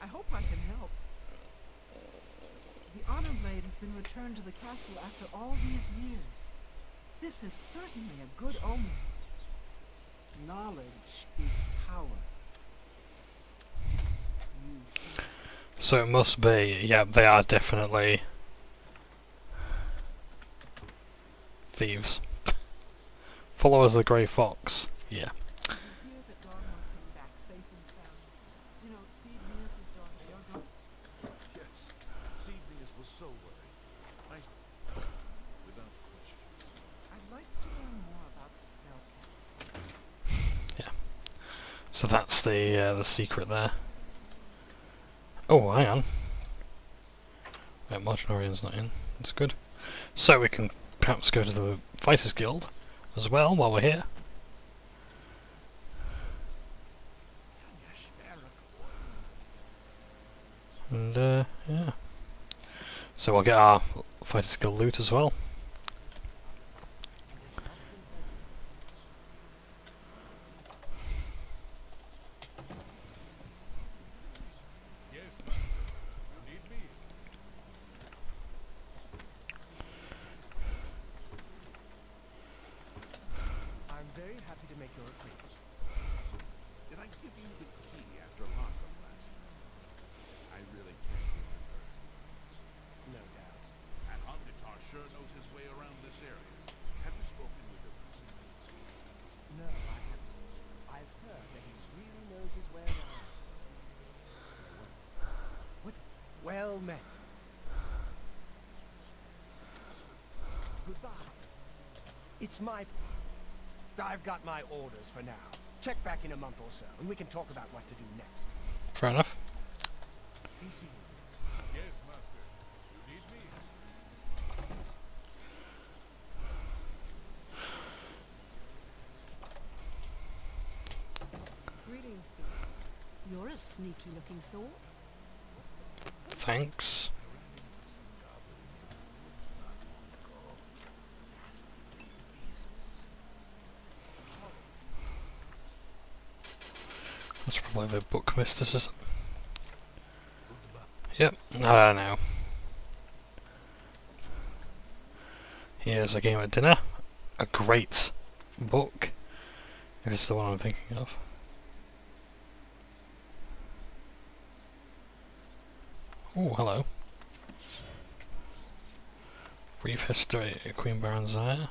I hope I can help. The honor blade has been returned to the castle after all these years. This is certainly a good omen. Knowledge is power. So it must be, yeah, they are definitely thieves. Followers of the Grey Fox, yeah. Did you hear that Johnbonne came back safe and sound? You know, Steve Venus's daughter, Johnbonne. Yes, Venus was so worried. Without question. I'd like to learn more about spellcasting. Yeah. So that's the secret there. Oh, hang on. Yeah, Marginorian's not in. That's good. So we can perhaps go to the Fighters Guild as well while we're here. And yeah. So we'll get our Fighters Guild loot as well. I'm very happy to make your acquaintance. Did I give you the key after lockup last night? I really can't remember. No doubt. And Omnitar sure knows his way around this area. Have you spoken with him recently? No, I haven't. I've heard that he really knows his way around. What? Well met. Goodbye. It's my... I've got my orders for now. Check back in a month or so, and we can talk about what to do next. Fair enough. Be soon. Yes, Master. You need me? Greetings to you. You're a sneaky looking sort. Thanks. That's probably the book mysticism. Yep, I don't know. Here's A Game at Dinner. A great book. If it's the one I'm thinking of. Oh, hello. Brief History of Queen Baranzaya.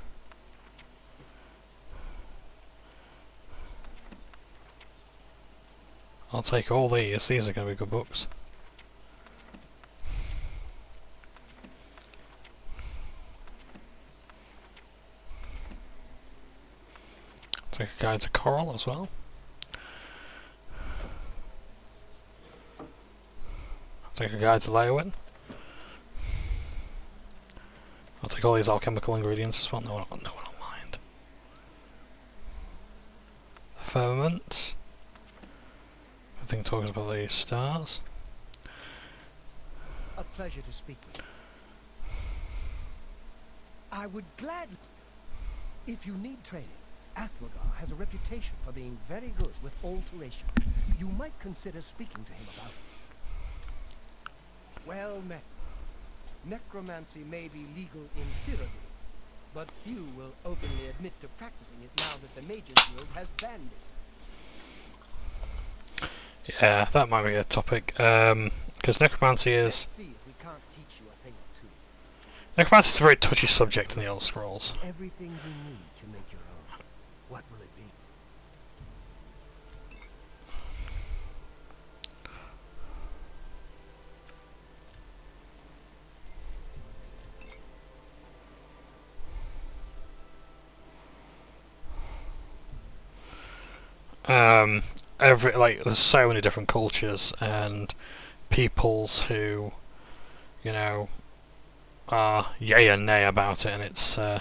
I'll take all these. These are going to be good books. Take a guide to Coral as well. Take a guide to Leowin. I'll take all these alchemical ingredients as well. No one will mind. The firmament. I think it talks about the stars. A pleasure to speak with you. I would gladly... If you need training, Athrogar has a reputation for being very good with alteration. You might consider speaking to him about it. Well met. Necromancy may be legal in Cyrodiil, but few will openly admit to practicing it now that the Mages Guild has banned it. Yeah, that might be a topic. Because necromancy is... Let's see if we can't teach you a thing or two. Necromancy is a very touchy subject in the Elder Scrolls. Everything you need to make your own. What will it be? There's so many different cultures and peoples who, you know, are yay and nay about it, and it's yeah,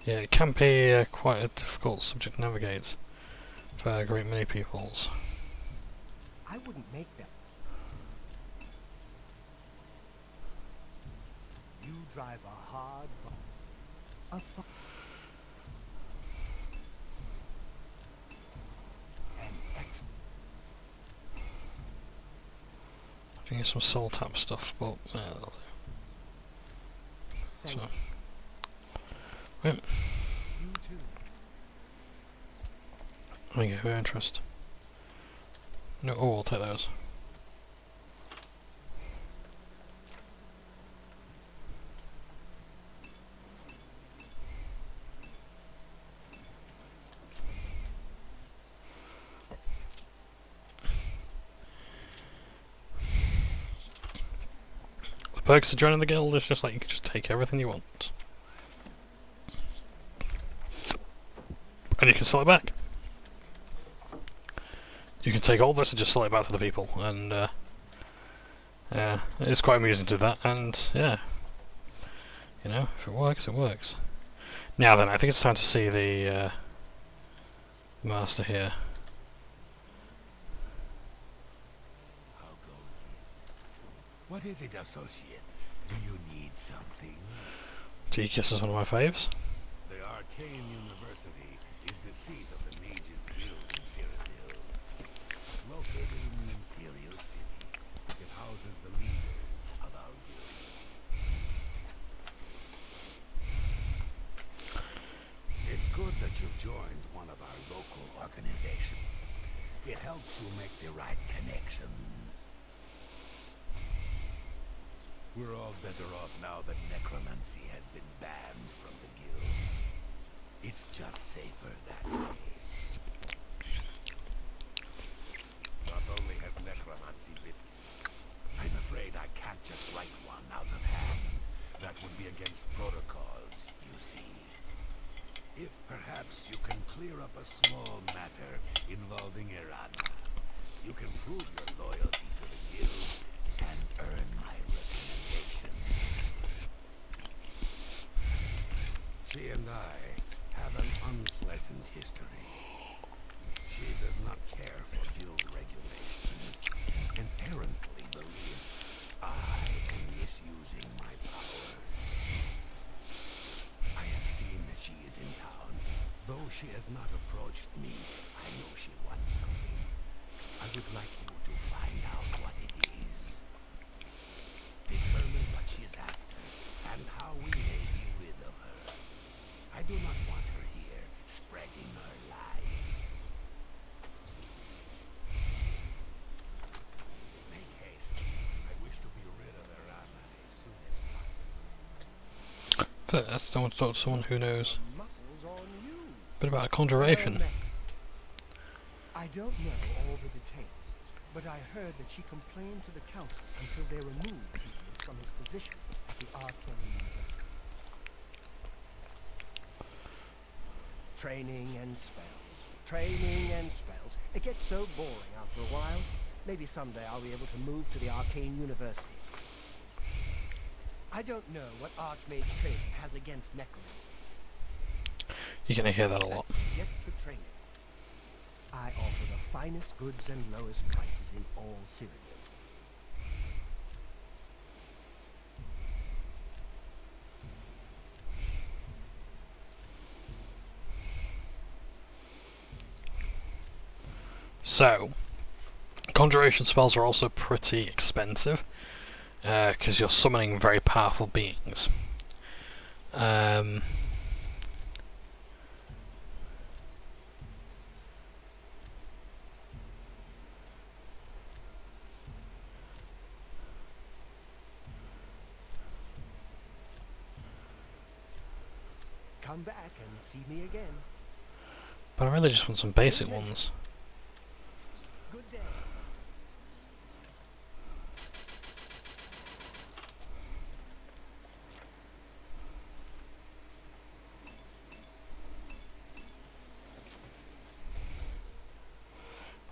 it can be quite a difficult subject to navigate for a great many peoples. I wouldn't make them. You drive a hard and excellent. I think it's some soul tap stuff, but yeah, that'll do. So, right. You too. There you go, your interest. No, oh, I'll take those. The perks of joining the guild is just like you can just take everything you want. And you can sell it back. You can take all this and just sell it back to the people, and yeah, it's quite amusing to do that, and yeah, you know, if it works, it works. Now then, I think it's time to see the master here. How goes it? What is it, associate? Do you need something? T-Kiss is one of my faves. The Arcane University is the seat of the Mages Guild in Cyrodiil. Located in the Imperial City, it houses the leaders of our guild. It's good that you've joined one of our local organizations. It helps you make the right connections. We're all better off now that necromancy has been banned from the guild. It's just safer that way. Not only has necromancy been... I'm afraid I can't just write one out of hand. That would be against protocols, you see. If perhaps you can clear up a small matter involving Irana, you can prove your loyalty to the guild and earn my recommendation. She and I have an unpleasant history. She does not care for guild regulations and errantly believes I am misusing my powers. I have seen that she is in town. Though she has not approached me, I know she wants something. I would like you to find out what it is. Determine what she is after and how we may be rid of her. I do not want her here spreading her lies. Make haste. I wish to be rid of Irana as soon as possible. First, I want to talk to someone who knows Muscles on you. a bit about conjuration. Well met. I don't know all the details, but I heard that she complained to the council until they removed T.'s from his position at the Arcane University. Training and spells. Training and spells. It gets so boring after a while. Maybe someday I'll be able to move to the Arcane University. I don't know what Archmage training has against necromancy. You're gonna hear that a lot. Let's get to training. I offer the finest goods and lowest prices in all Cyrodiil. So, conjuration spells are also pretty expensive, because you're summoning very powerful beings. Come back and see me again. But I really just want some basic ones. Good day.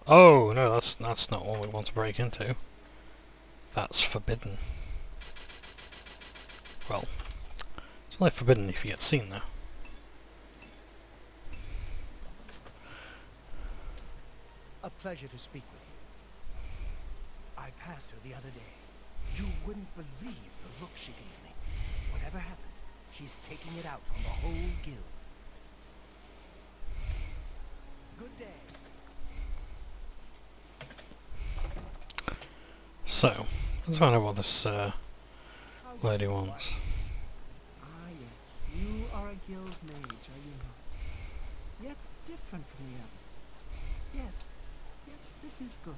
Oh no, that's not one we want to break into. That's forbidden. Well, it's only forbidden if you get seen though. A pleasure to speak with you. I passed her the other day. You wouldn't believe the look she gave me. Whatever happened, she's taking it out on the whole guild. Good day. So, let's find out what this lady wants. Ah, yes. You are a guild mage, are you not? Yet different from the others. Yes. Yes, this is good.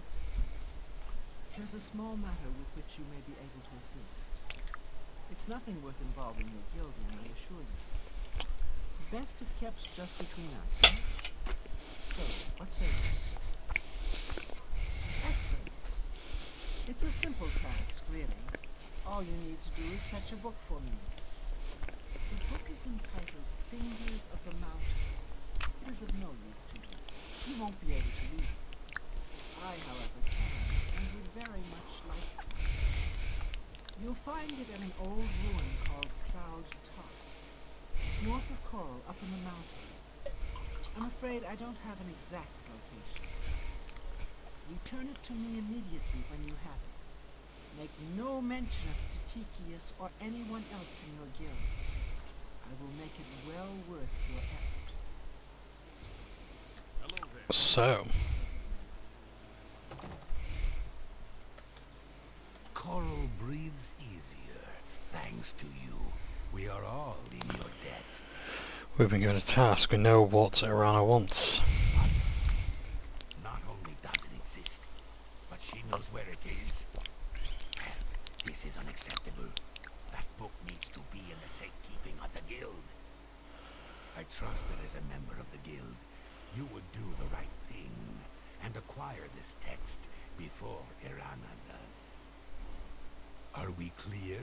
There's a small matter with which you may be able to assist. It's nothing worth involving your guild in, I assure you. Best if kept just between us, yes? So, what say you? Excellent. It's a simple task, really. All you need to do is fetch a book for me. The book is entitled Fingers of the Mountain. It is of no use to you. You won't be able to read it. I, however, can, and would very much like to. You'll find it in an old ruin called Cloud Top. It's north of Coral, up in the mountains. I'm afraid I don't have an exact location. Return it to me immediately when you have it. Make no mention of it to Tychius or anyone else in your guild. I will make it well worth your effort. Hello there. So, Coral breathes easier, thanks to you. We are all in your debt. we've been given a task. We know what Irana wants. But not only does it exist, but she knows where it is. Well, this is unacceptable. That book needs to be in the safekeeping of the guild. I trust that as a member of the guild, you would do the right thing and acquire this text before Irana does. Are we clear?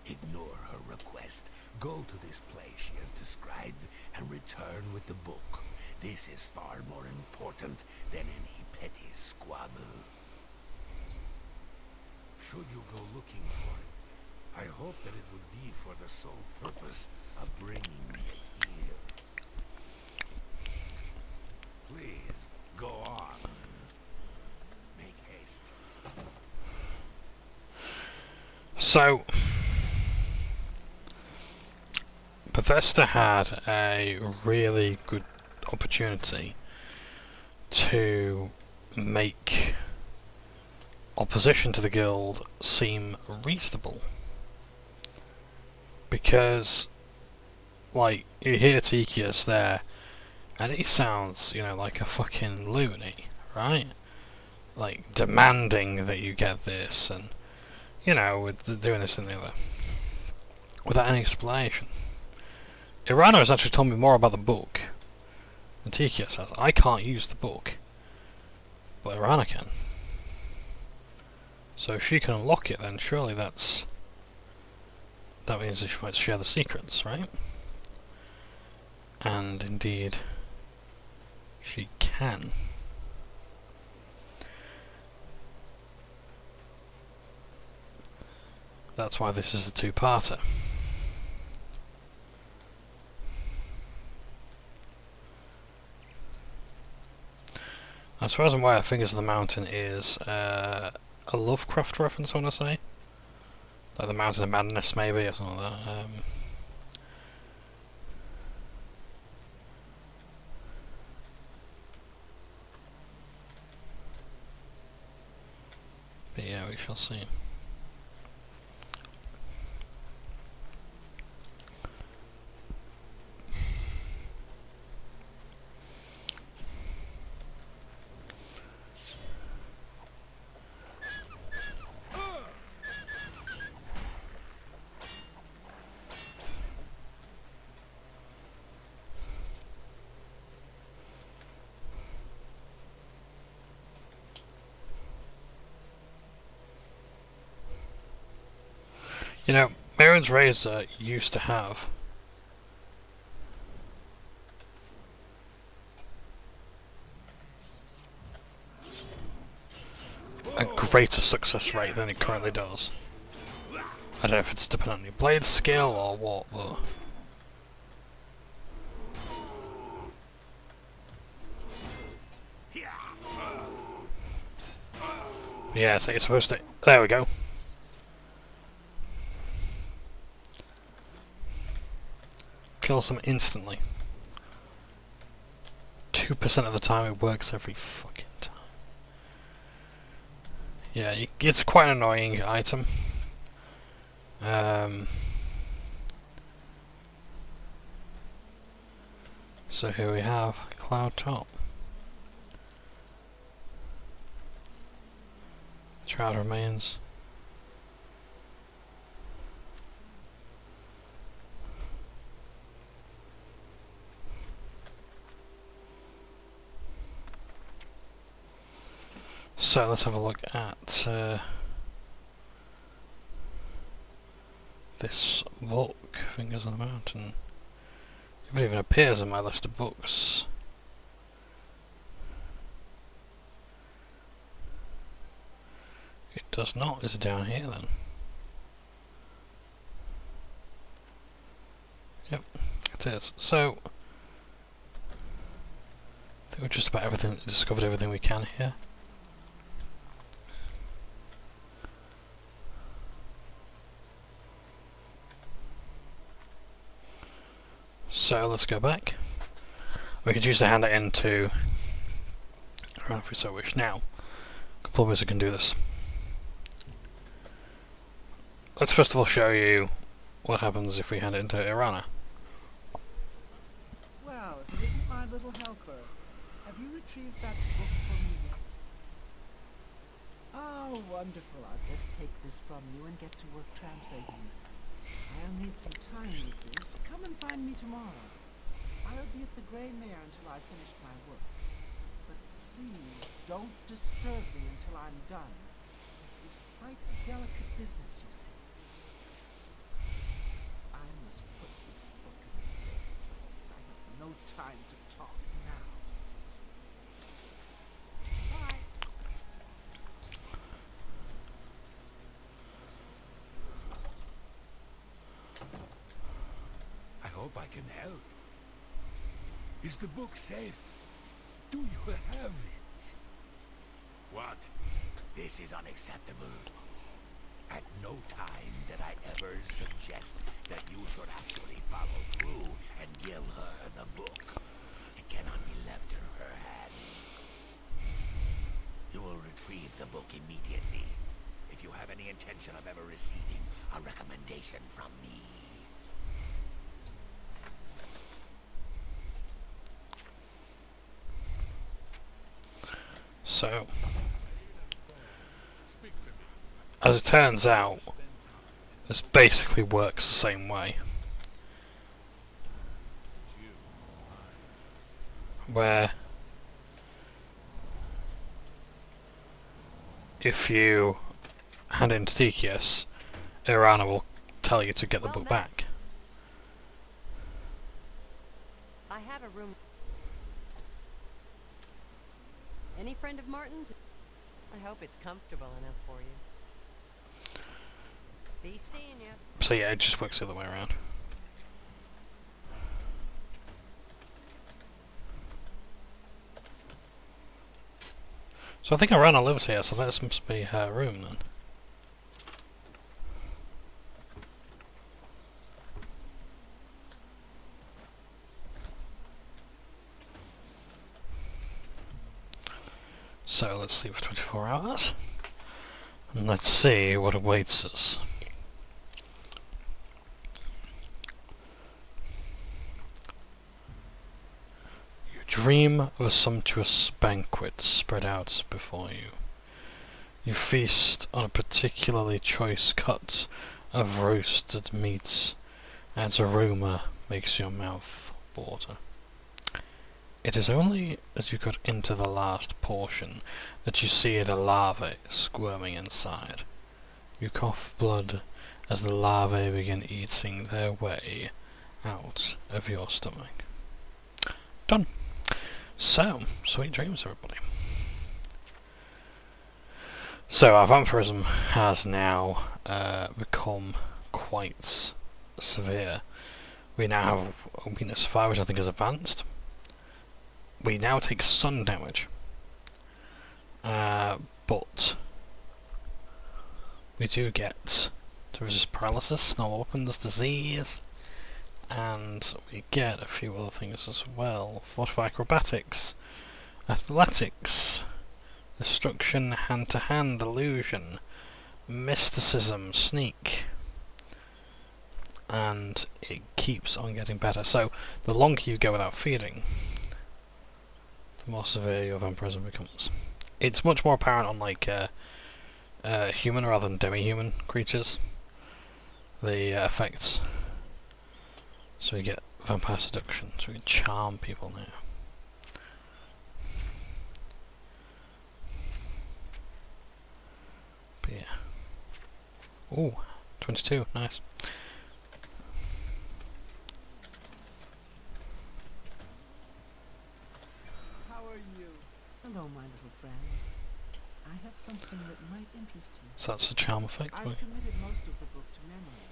Ignore her request. Go to this place she has described and return with the book. This is far more important than any petty squabble. Should you go looking for it, I hope that it would be for the sole purpose of bringing it here. Please, go on. Make haste. So, Bethesda had a really good opportunity to make opposition to the guild seem reasonable. Because, like, you hear Tychius there, and he sounds, you know, like a fucking loony, right? Like, demanding that you get this, and, you know, with doing this and the other. Without any explanation. Irana has actually told me more about the book than Tychius has. I can't use the book, but Irana can. So if she can unlock it, then surely that's that means she might share the secrets, right? And indeed, she can. That's why this is a two-parter. As far as I'm aware, Fingers of the Mountain is a Lovecraft reference, I want to say. Like the Mountain of Madness, maybe, or something like that. But yeah, we shall see. You know, Mairon's Razor used to have a greater success rate than it currently does. I don't know if it's dependent on your blade skill or what, but... yeah, so you're supposed to... there we go. Kills them instantly. 2% of the time it works every fucking time. Yeah, it's quite an annoying item. So here we have Cloud Top. Shroud remains. So let's have a look at this book, Fingers on the Mountain. If it even appears in my list of books. It does not. Is it down here then? Yep, it is. So I think we've just about discovered everything we can here. So let's go back. We could use the hand into, if we so wish. Now, a couple of ways we can do this. Let's first of all show you what happens if we hand it into Irana. Well, if it isn't my little helper. Have you retrieved that book for me yet? Oh, wonderful. I'll just take this from you and get to work translating it. I'll need some time with this. Come and find me tomorrow. I'll be at the Grey Mare until I've finished my work. But please, don't disturb me until I'm done. This is quite a delicate business, you see. I must put this book in a safe place. I have no time to talk now. Bye. I hope I can help. Is the book safe? Do you have it? What? This is unacceptable. At no time did I ever suggest that you should actually follow through and give her the book. It cannot be left in her hands. You will retrieve the book immediately if you have any intention of ever receiving a recommendation from me. So, as it turns out, this basically works the same way. Where if you hand it into Tikius, Irana will tell you to get the Well book met. back. I have a room. Any friend of Martin's? I hope it's comfortable enough for you. Be seeing you. So yeah, it just works the other way around. So I think Arana lives here, so that must be her room then. So let's sleep for 24 hours. And let's see what awaits us. You dream of a sumptuous banquet spread out before you. You feast on a particularly choice cut of roasted meats, and its aroma makes your mouth water. It is only as you got into the last portion that you see the larvae squirming inside. You cough blood as the larvae begin eating their way out of your stomach. Done. So, sweet dreams, everybody. So our vampirism has now become quite severe. We now have a weakness 5, which I think is advanced. We now take sun damage, but we do get to resist paralysis, normal weapons, disease, and we get a few other things as well. Fortify acrobatics, athletics, destruction, hand-to-hand, illusion, mysticism, sneak, and it keeps on getting better. So the longer you go without feeding, the more severe your vampirism becomes. It's much more apparent on like human rather than demi-human creatures, the effects. So we get vampire seduction, so we can charm people now. But yeah. Ooh, 22, nice. How are you? Hello, my little friend. I have something that might interest you. So that's the charm effect. I've committed most of the book to memory,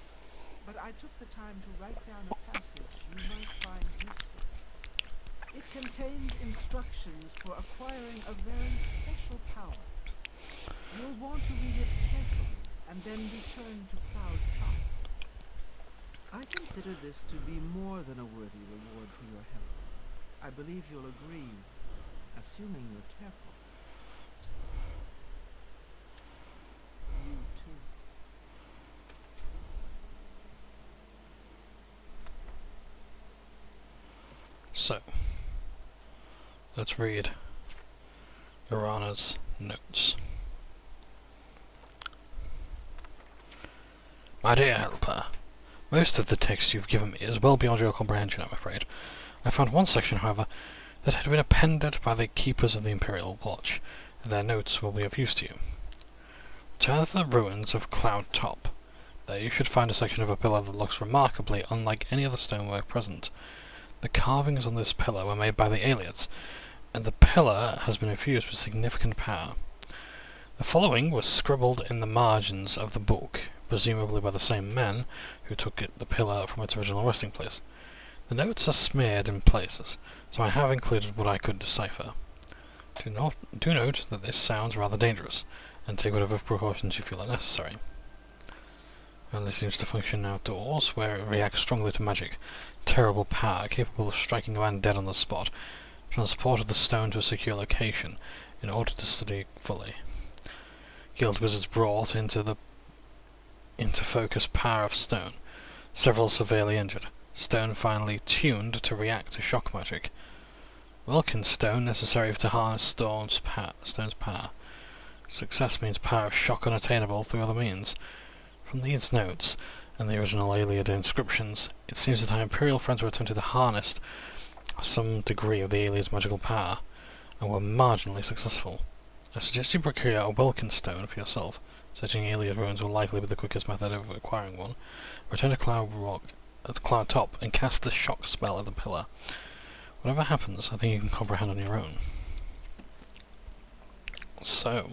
but I took the time to write down a passage you might find useful. It contains instructions for acquiring a very special power. You'll want to read it carefully and then return to Cloud Top. I consider this to be more than a worthy reward for your help. I believe you'll agree, assuming you're careful. You too. So, let's read Irana's notes. My dear helper, most of the text you've given me is well beyond your comprehension, I'm afraid. I found one section, however, that had been appended by the keepers of the Imperial Watch. Their notes will be of use to you. Return to the ruins of Cloud Top. There you should find a section of a pillar that looks remarkably unlike any other stonework present. The carvings on this pillar were made by the Aliads, and the pillar has been infused with significant power. The following was scribbled in the margins of the book, presumably by the same men who took the pillar from its original resting place. The notes are smeared in places, so I have included what I could decipher. Do note that this sounds rather dangerous, and take whatever precautions you feel are necessary. It only seems to function outdoors, where it reacts strongly to magic. Terrible power, capable of striking a man dead on the spot. Transported the stone to a secure location, in order to study it fully. Guild wizards brought into focus power of stone. Several severely injured. Stone finally tuned to react to shock magic. Wilkins stone necessary to harness stone's power. Success means power of shock unattainable through other means. From these notes, and the original Aliad inscriptions, it seems that our Imperial friends were attempting to harness some degree of the Aliad's magical power, and were marginally successful. I suggest you procure a Wilkins stone for yourself. Searching Iliad ruins will likely be the quickest method of acquiring one. Return to Cloud Rock at the Cloud Top and cast the shock spell at the pillar. Whatever happens, I think you can comprehend on your own. So,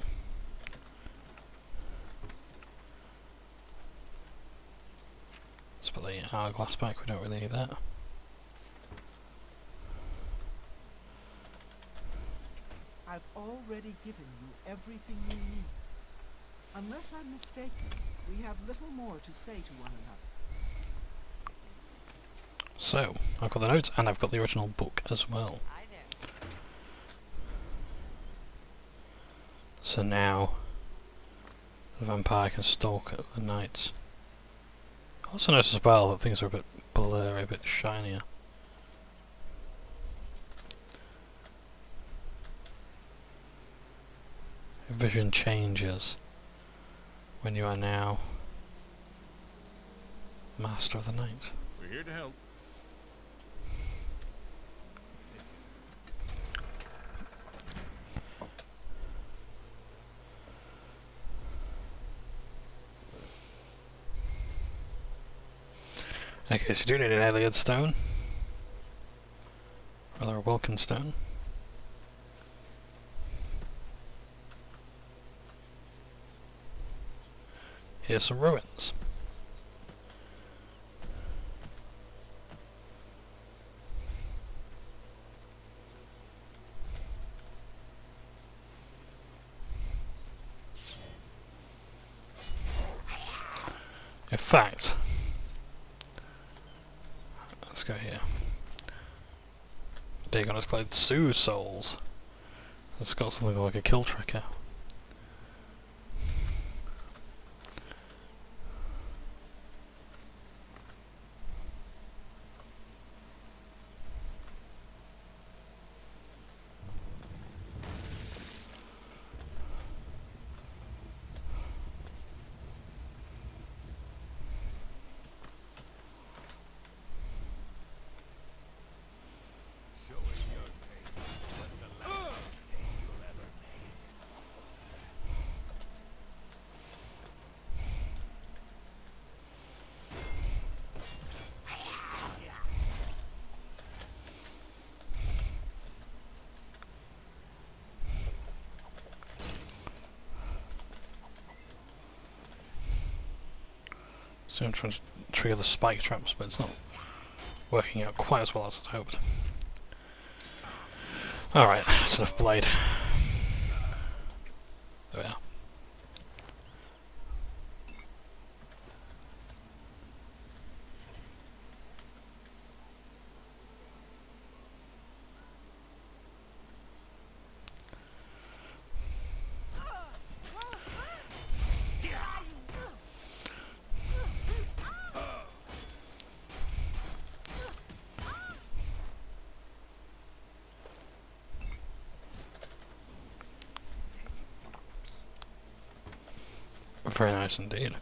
let's put the hourglass back, we don't really need that. I've already given you everything you need. Unless I'm mistaken, we have little more to say to one another. So, I've got the notes and I've got the original book as well. Hi there. So now, the vampire can stalk at the night. I also noticed as well that things are a bit blurry, a bit shinier. Vision changes when you are now master of the night. We're here to help. Okay, so you do need an Iliad stone. Rather a Vulcan stone. Here's some ruins. In fact, let's go here. Dagon has collected Sue souls. It's got something like a kill tracker. So I'm trying to trigger the spike traps, but it's not working out quite as well as I'd hoped. Alright, that's enough blade. There we are. Very nice indeed.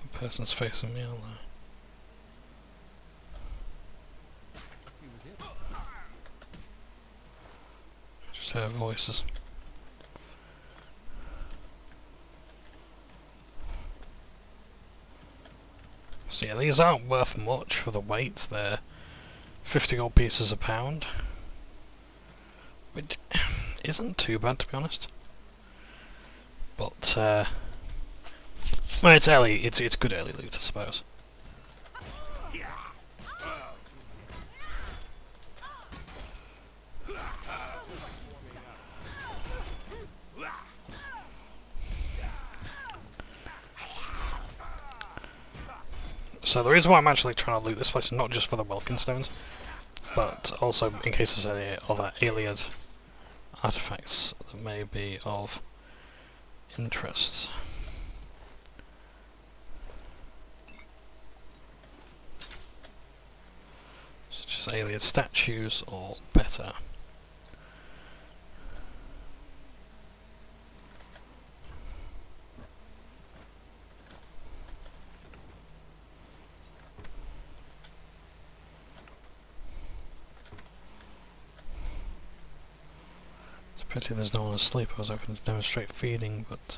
The person's facing me, aren't they? Just hear voices. So yeah, these aren't worth much for the weight. They're 50 gold pieces a pound, which isn't too bad to be honest. But well, it's early. It's good early loot, I suppose. So the reason why I'm actually trying to loot this place is not just for the Welkin stones, but also in case there's any other Iliad artifacts that may be of interest. Such as Iliad statues or better. Pity there's no one asleep. I was hoping to demonstrate feeding, but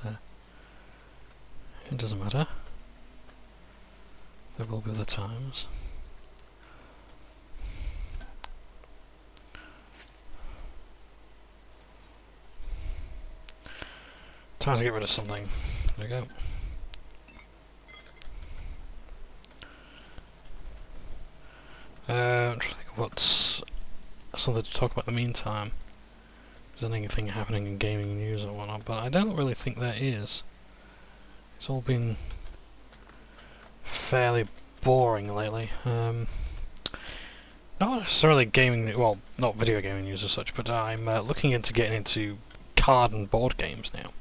it doesn't matter. There will be other times. Time to get rid of something. There we go. I'm trying to think of what's something to talk about in the meantime. Is there anything happening in gaming news or whatnot? But I don't really think there is. It's all been fairly boring lately. Not necessarily gaming, well, not video gaming news as such, but I'm looking into getting into card and board games now.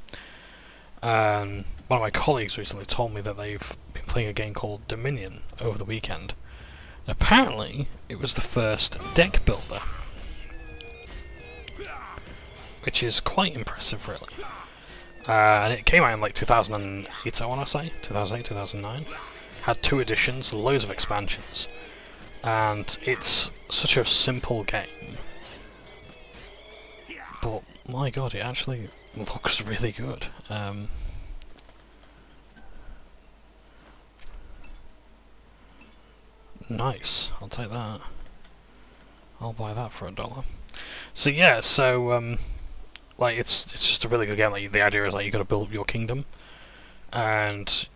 One of my colleagues recently told me that they've been playing a game called Dominion over the weekend. And apparently, it was the first deck builder, which is quite impressive, really. And it came out in like 2008, I want to say, 2008, 2009. Had 2 editions, loads of expansions, and it's such a simple game. But my god, it actually looks really good. Nice, I'll take that. I'll buy that for $1. So yeah, like it's just a really good game. Like the idea is like you got to build up your kingdom, and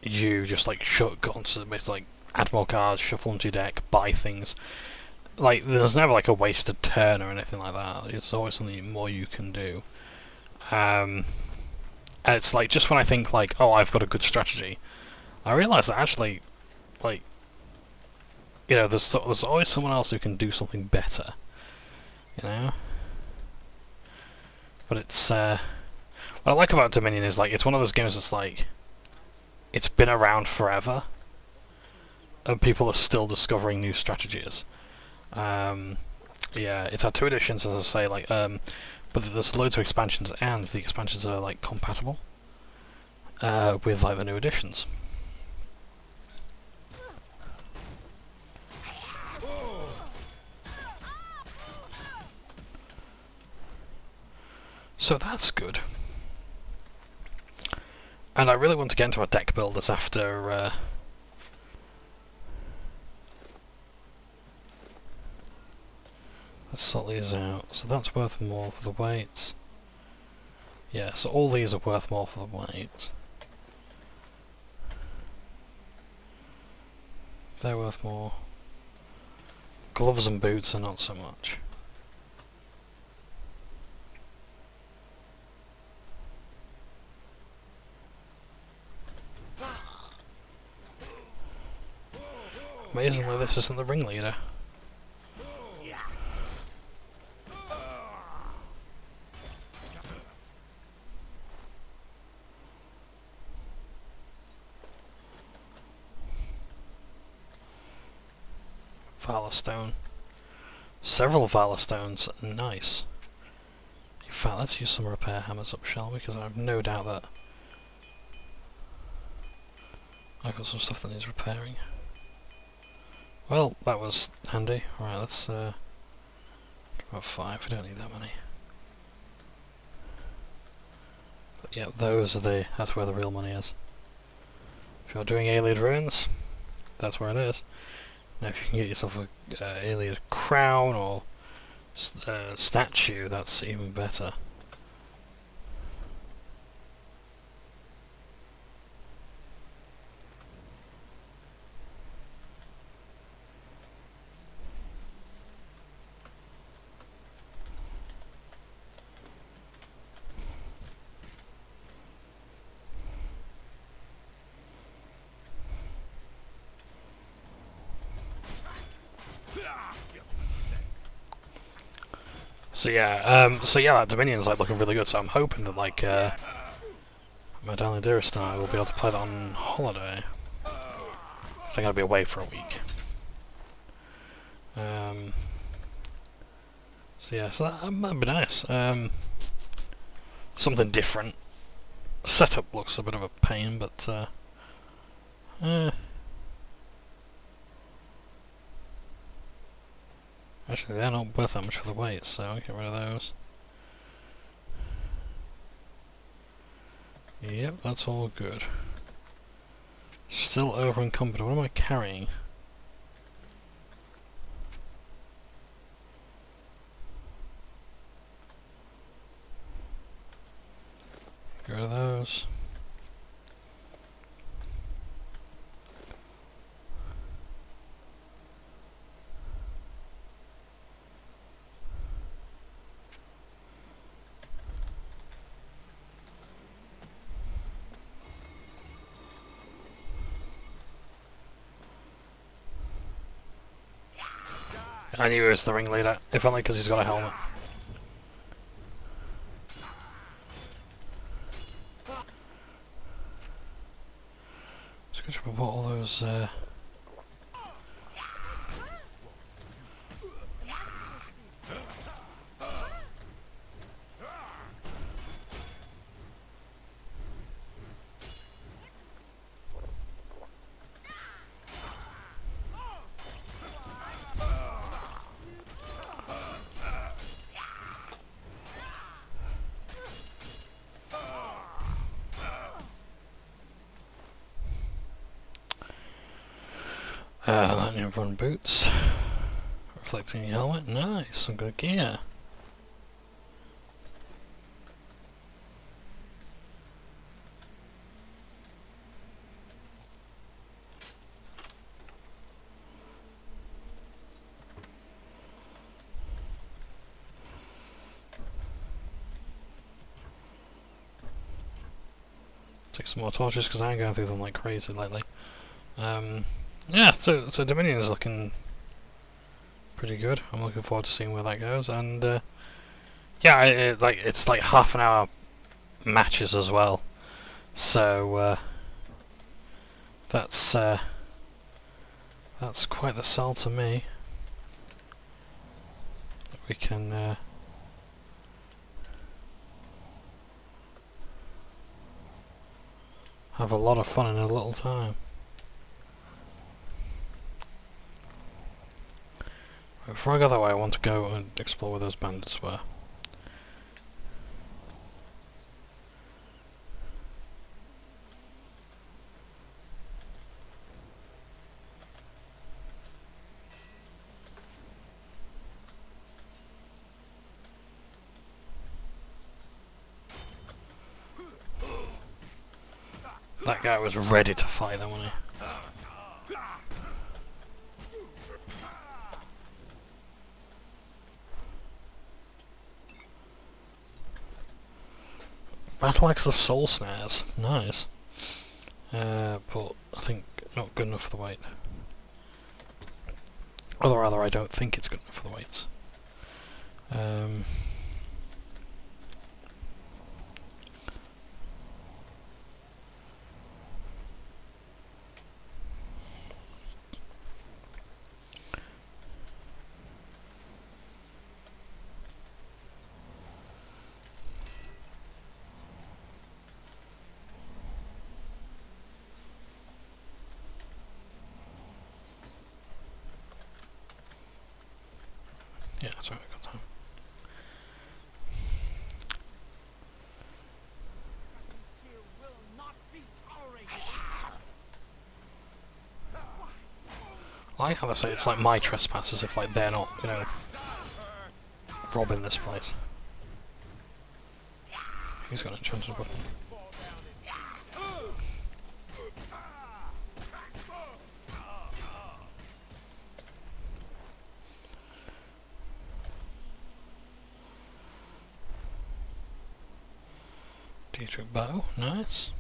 you just like constantly like add more cards, shuffle into your deck, buy things. Like there's never like a wasted turn or anything like that. It's always something more you can do. And it's like just when I think like, oh, I've got a good strategy, I realise that actually, like, you know, there's always someone else who can do something better. You know. But it's what I like about Dominion is like it's one of those games that's like it's been around forever, and people are still discovering new strategies. Yeah, it's had 2 editions, as I say, like but there's loads of expansions, and the expansions are like compatible with like the new editions. So that's good. And I really want to get into our deck builders after let's sort these out. So that's worth more for the weights. Yeah, so all these are worth more for the weight. They're worth more. Gloves and boots are not so much. Amazingly, this isn't the ringleader. Valor Stone. Several Valor Stones. Nice. In fact, let's use some repair hammers up, shall we? Because I have no doubt that I've got some stuff that needs repairing. Well, that was handy. Right, let's about 5. We don't need that many. But yeah, that's where the real money is. If you're doing Ayleid ruins, that's where it is. Now, if you can get yourself a Ayleid crown or statue, that's even better. So yeah, that Dominion's like looking really good. So I'm hoping that like my darling dearest and I will be able to play that on holiday. So I'm gonna be away for a week. So yeah, so that'd be nice. Something different. Setup looks a bit of a pain, but actually, they're not worth that much for the weight, so I'll get rid of those. Yep, that's all good. Still over encumbered. What am I carrying? Get rid of those. I knew he was the ringleader, if only because he's got a helmet. Just going to put all those. Lightning run boots. Reflecting helmet. Nice, some good gear. Take some more torches because I'm going through them like crazy lately. Yeah, so Dominion is looking pretty good. I'm looking forward to seeing where that goes, and yeah, it's like half an hour matches as well. So that's quite the sell to me. We can have a lot of fun in a little time. Before I go that way, I want to go and explore where those bandits were. That guy was ready to fight them, wasn't he? Battle axe of soul snares, nice. But I think not good enough for the weight. Or rather, I don't think it's good enough for the weights. Yeah, sorry, I got time. I like how they say it's like my trespass, as if like they're not, you know, robbing this place. He's got an enchanted weapon. Dietrich bow, nice.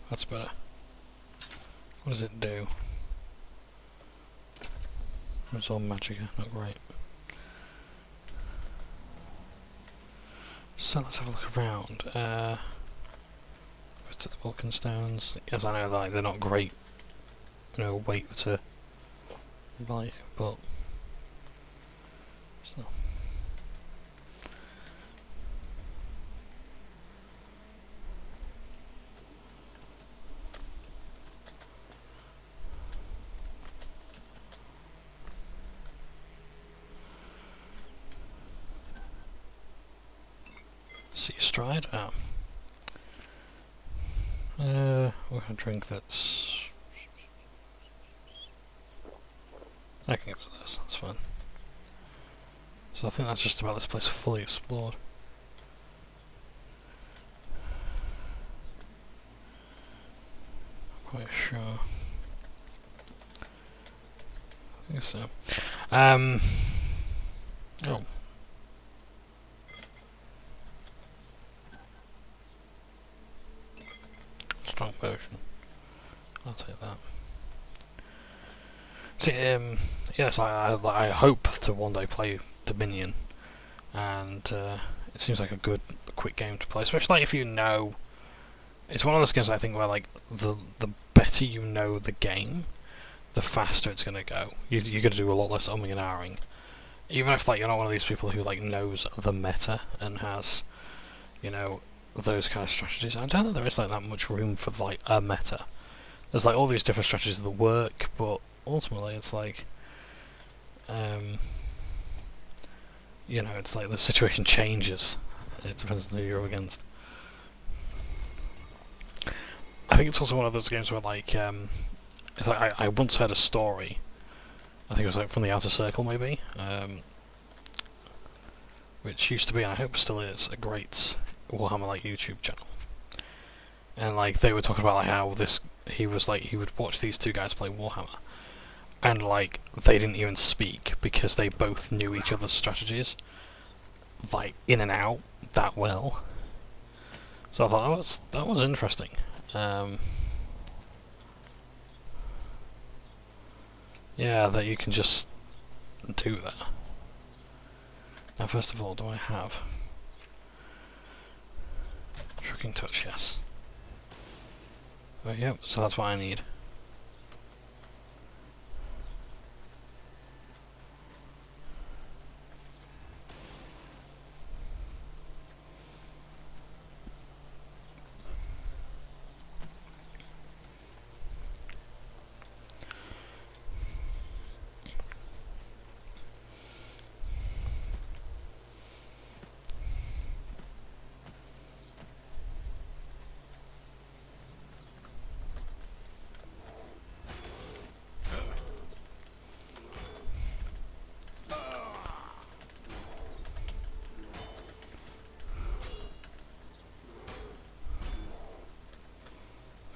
That's better. What does it do? It's all magicka, not great. So let's have a look around. To the Vulcan stones. Yes, I know like they're not great, you know, weight to value, but still. Sea stride. Oh. We're gonna drink that's. I can get rid of this. That's fine. So I think that's just about this place fully explored. Quite sure. I think so. Oh. Strong potion. I'll take that. See, yes, I hope to one day play Dominion, and it seems like a good, quick game to play, especially like, if you know. It's one of those games I think where like the better you know the game, the faster it's gonna go. You're gonna do a lot less umming and ahhing, even if like you're not one of these people who like knows the meta and has, you know, those kind of strategies. I don't think there is like that much room for like a meta. There's like all these different strategies that work, but ultimately it's like, you know, it's like the situation changes. It depends on who you're up against. I think it's also one of those games where like, it's like I once heard a story. I think it was like from the Outer Circle maybe, which used to be, and I hope still is, a great Warhammer like YouTube channel. And like they were talking about like how he would watch these two guys play Warhammer, and like they didn't even speak because they both knew each other's strategies, like in and out that well. So I thought that was interesting. Yeah, that you can just do that. Now, first of all, do I have Shocking Touch? Yes. Oh, yep. So that's what I need.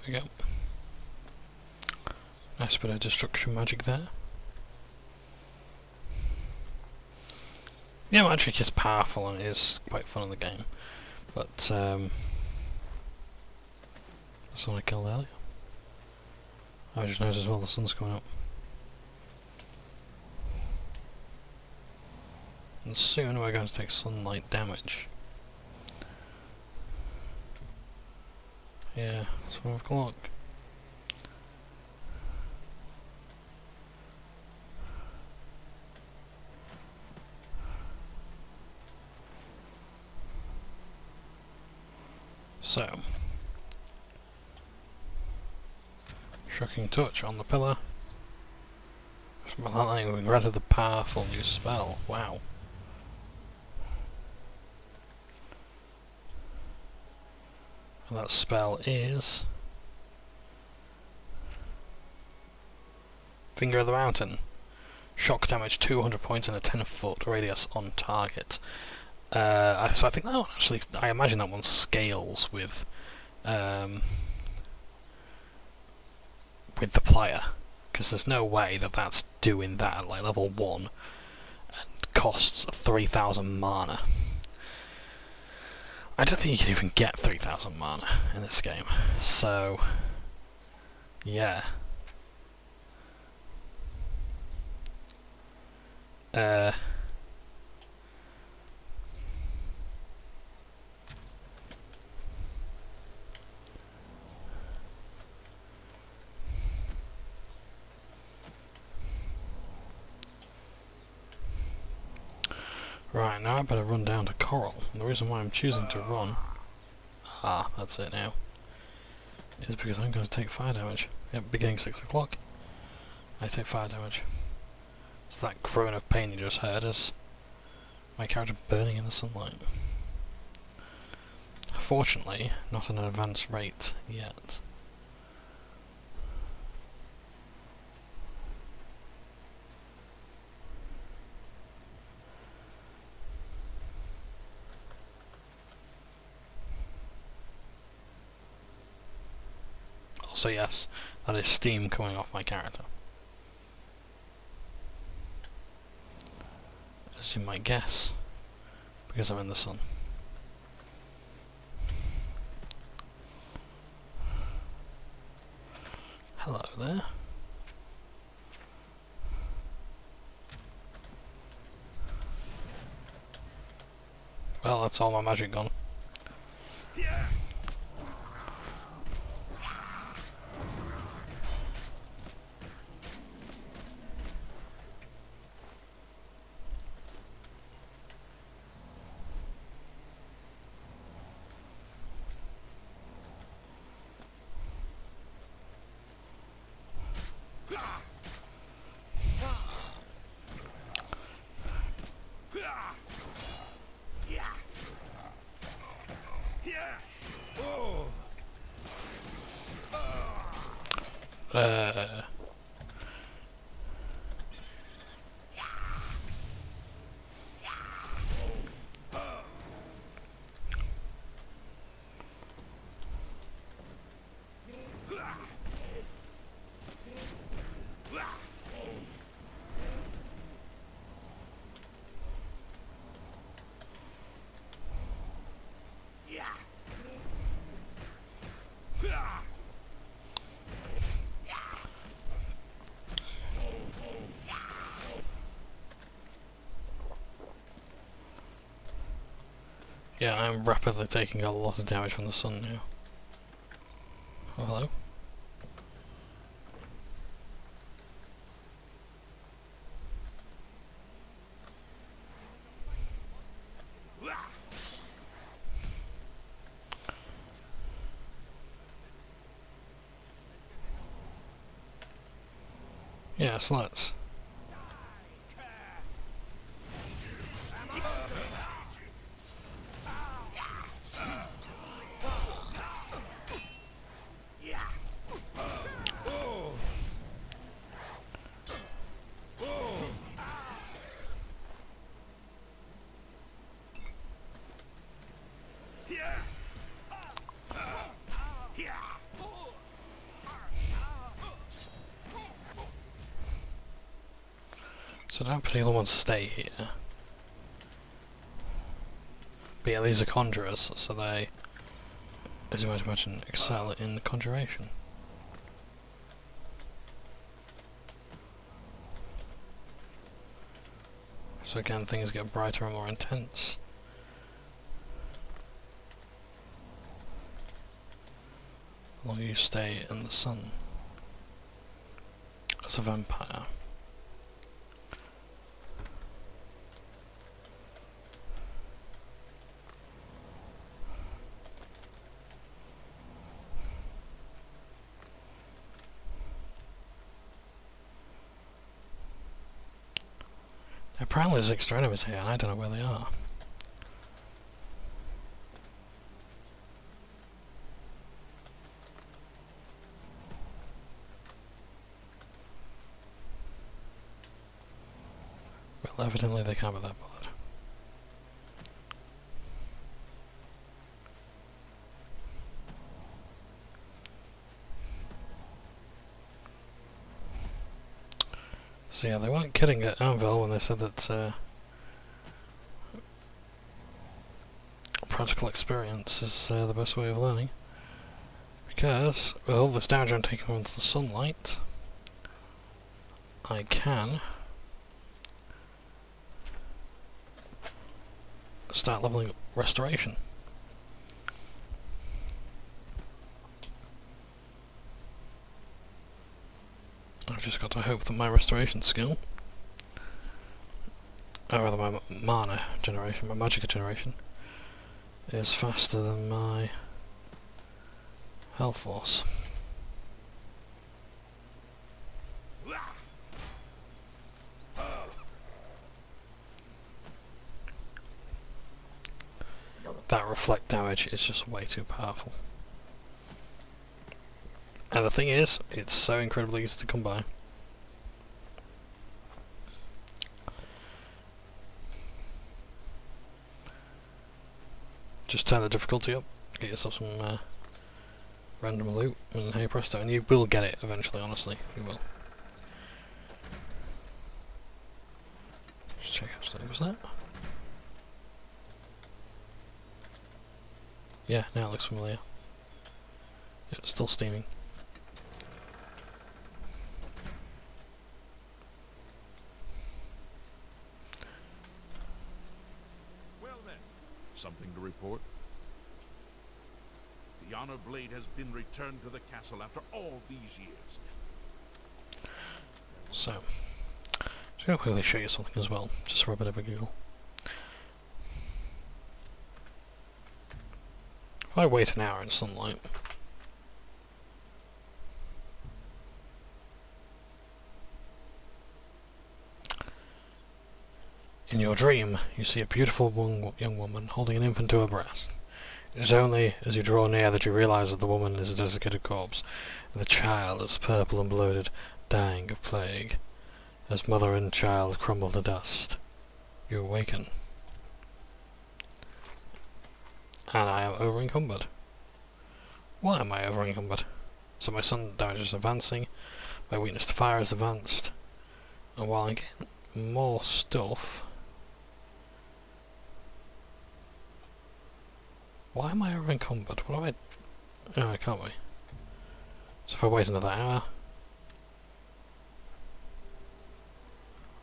There we go. Nice bit of destruction magic there. Yeah, magic is powerful and it is quite fun in the game, but that's what I killed earlier. I just noticed as well the sun's coming up. And soon we're going to take sunlight damage. Yeah, it's 5 o'clock. So, Shocking Touch on the pillar. We granted the powerful new spell. Wow. And that spell is Finger of the Mountain. Shock damage 200 points in a 10-foot radius on target. So I think that one actually, I imagine that one scales with the player, because there's no way that that's doing that at like level 1 and costs 3,000 mana. I don't think you can even get 3,000 mana in this game, so yeah. Right, now I better run down to Coral. And the reason why I'm choosing to run, that's it now, is because I'm going to take fire damage. Yep, beginning 6 o'clock, I take fire damage. So that groan of pain you just heard is my character burning in the sunlight. fortunately, not at an advanced rate yet. Also, yes, that is steam coming off my character. As you might guess, because I'm in the sun. Hello there. Well, that's all my magic gone. Yeah, I'm rapidly taking a lot of damage from the sun now. Oh, hello. Yes, let's. So I don't particularly want to stay here. But yeah, these are conjurers, so they, as you might imagine, excel in conjuration. So again, things get brighter and more intense. The longer you stay in the sun as a vampire. Apparently there's extra enemies here, and I don't know where they are. Well, evidently they can't be that bothered. So yeah, they weren't kidding at Anvil when they said that practical experience is the best way of learning. Because, with all this damage I'm taking into the sunlight, I can start leveling up restoration. I've just got to hope that my restoration skill, or rather my mana generation, my magicka generation, is faster than my health force. that reflect damage is just way too powerful. And the thing is, it's so incredibly easy to come by. Just turn the difficulty up, get yourself some random loot, and hey presto, and you will get it eventually, honestly, you will. Just check out something, was that? Yeah, now it looks familiar. Yeah, it's still steaming. Well then, something to report? The honor blade has been returned to the castle after all these years. So, just gonna quickly show you something as well, just for a bit of a giggle. If I wait an hour in sunlight, in your dream, you see a beautiful young woman holding an infant to her breast. It is only as you draw near that you realize that the woman is a desiccated corpse, and the child is purple and bloated, dying of plague. As mother and child crumble to dust, you awaken. And I am over-encumbered. Why am I over-encumbered? So my sun damage is advancing, my weakness to fire is advanced, and while I get more stuff... Why am I over-encumbered? What do I... Oh, I can't wait. So if I wait another hour...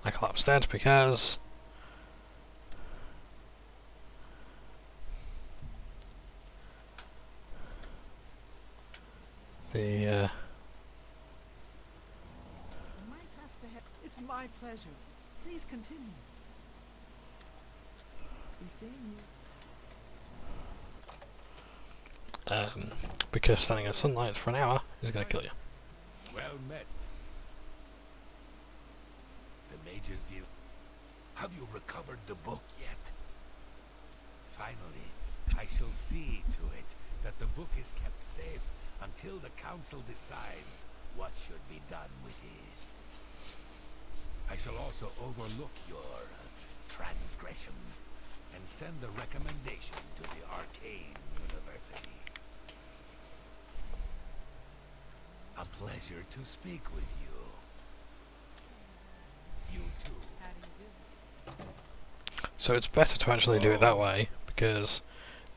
I collapse dead because... I might have to have... It's my pleasure. Please continue. Be seeing you. Because standing in sunlight for an hour is going to kill you. Well met. The mage's deal. Have you recovered the book yet? Finally, I shall see to it that the book is kept safe until the council decides what should be done with it. I shall also overlook your transgression and send a recommendation to the Arcane University. A pleasure to speak with you. You too. How do you do? So it's better to actually do it that way, because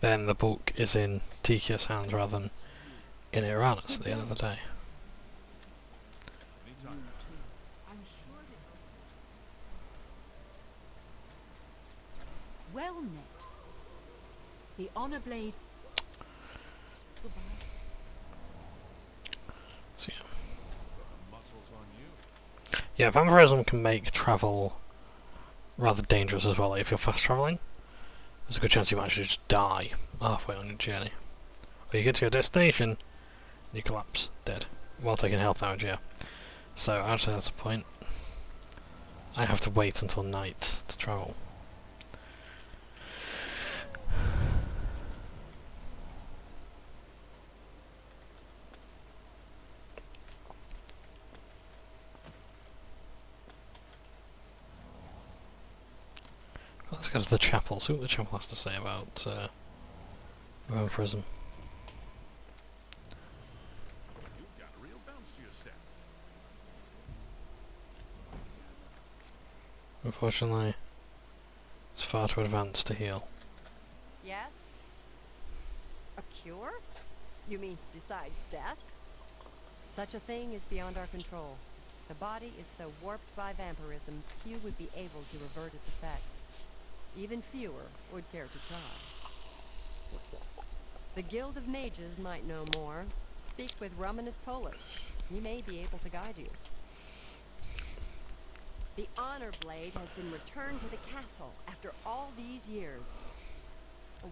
then the book is in Tikia's hands rather than in Iranus at the end of the day. Anytime. I'm sure that... Well met. The honor blade. Goodbye. So yeah. Muscles on you. Yeah, vampirism can make travel rather dangerous as well. Like if you're fast travelling, there's a good chance you might actually just die halfway on your journey. Or you get to your destination, and you collapse dead while taking health damage, yeah. So actually that's the point. I have to wait until night to travel. Let's go to the chapel, see what the chapel has to say about vampirism. You've got a real bounce to your step. Unfortunately, it's far too advanced to heal. Yes? A cure? You mean besides death? Such a thing is beyond our control. The body is so warped by vampirism, few would be able to revert its effects. Even fewer would care to try. The Guild of Mages might know more. Speak with Romanus Polus. He may be able to guide you. The Honor Blade has been returned to the castle after all these years.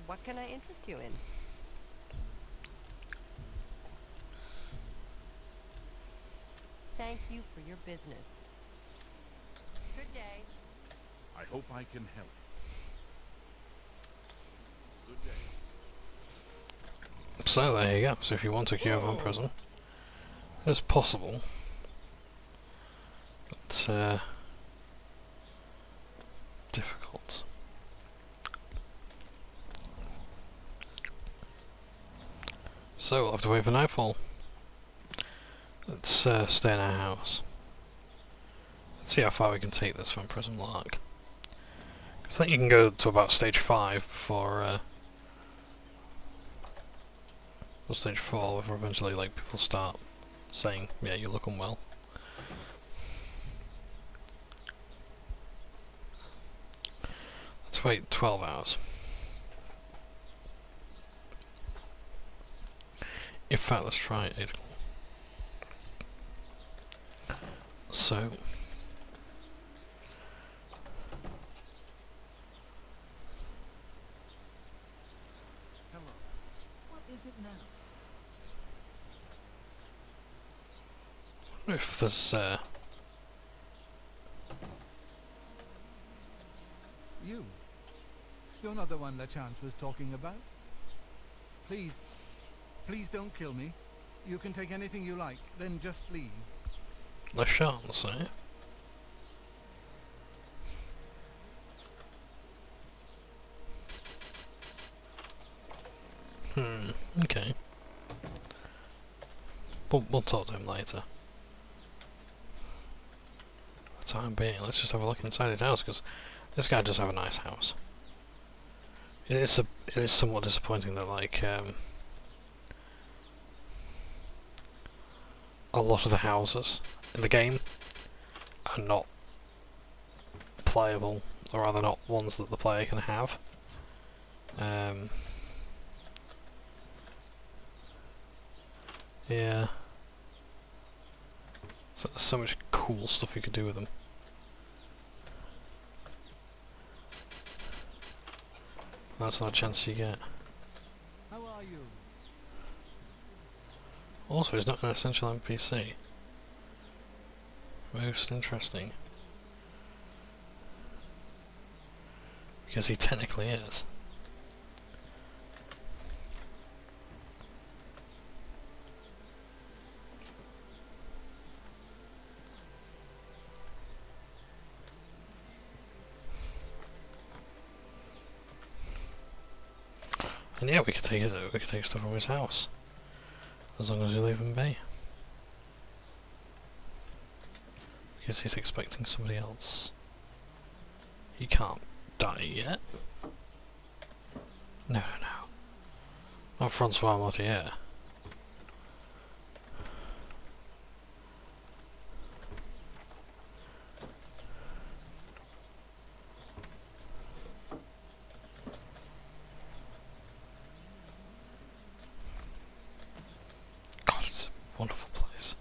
What can I interest you in? Thank you for your business. Good day. I hope I can help. So there you go. So if you want to cure from prison, it's possible. But difficult. So we'll have to wait for nightfall. Let's stay in our house. Let's see how far we can take this from Prison Lark. Because I think you can go to about stage 5 before or stage 4 before eventually like people start saying, yeah, you look unwell. Let's wait 12 hours. In fact, let's try 8. So Hello. What is it now? I wonder if there's You? You're not the one LeChance was talking about? Please, please don't kill me. You can take anything you like, then just leave. the chance, eh? Okay. We'll talk to him later. For the time being, let's just have a look inside his house, because this guy does have a nice house. It is somewhat disappointing that, like, a lot of the houses in the game are not playable, or rather not ones that the player can have. Yeah. So there's so much cool stuff you could do with them. That's not a chance you get. How are you? Also, he's not an essential NPC. Most interesting. Because he technically is. And yeah, we could take stuff from his house. As long as we leave him be. Because he's expecting somebody else. He can't die yet. No. Not Francois Mortier. God, it's a wonderful place.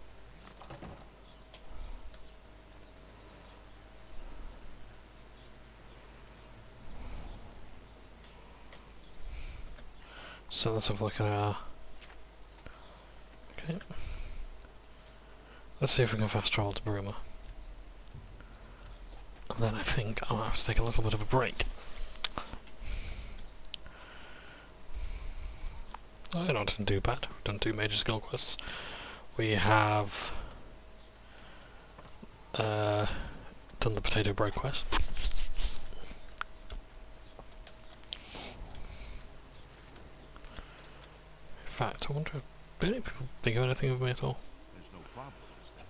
So let's have a look at our... Okay. Let's see if we can fast travel to Bruma. And then I think I'll have to take a little bit of a break. Oh, I didn't do bad. We've done 2 major skill quests. We have done the potato bread quest. In fact, I wonder, do any people think of anything of me at all? There's no problem, is there?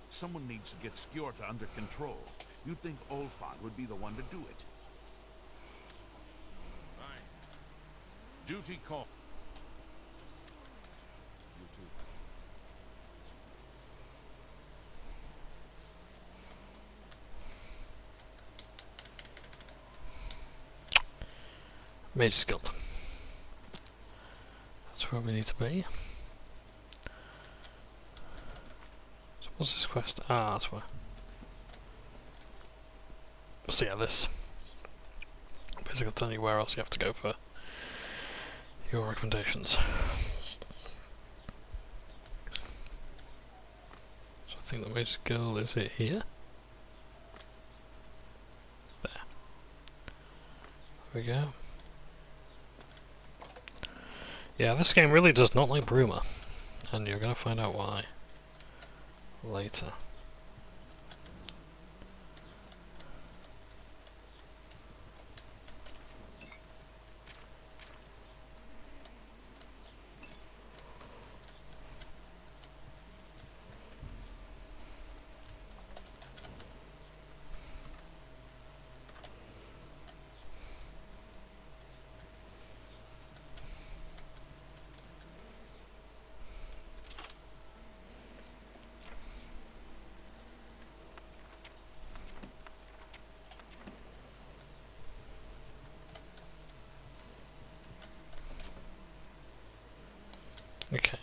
Someone needs to get Skjorta under control. You'd think Olfan would be the one to do it. Fine. Duty call. You too. Mage Guild. That's where we need to be. So what's this quest? Ah, that's where. So yeah, this basically telling you where else you have to go for your recommendations. So I think the Mage Guild is it here? There. There we go. Yeah, this game really does not like Bruma, and you're going to find out why later. Okay.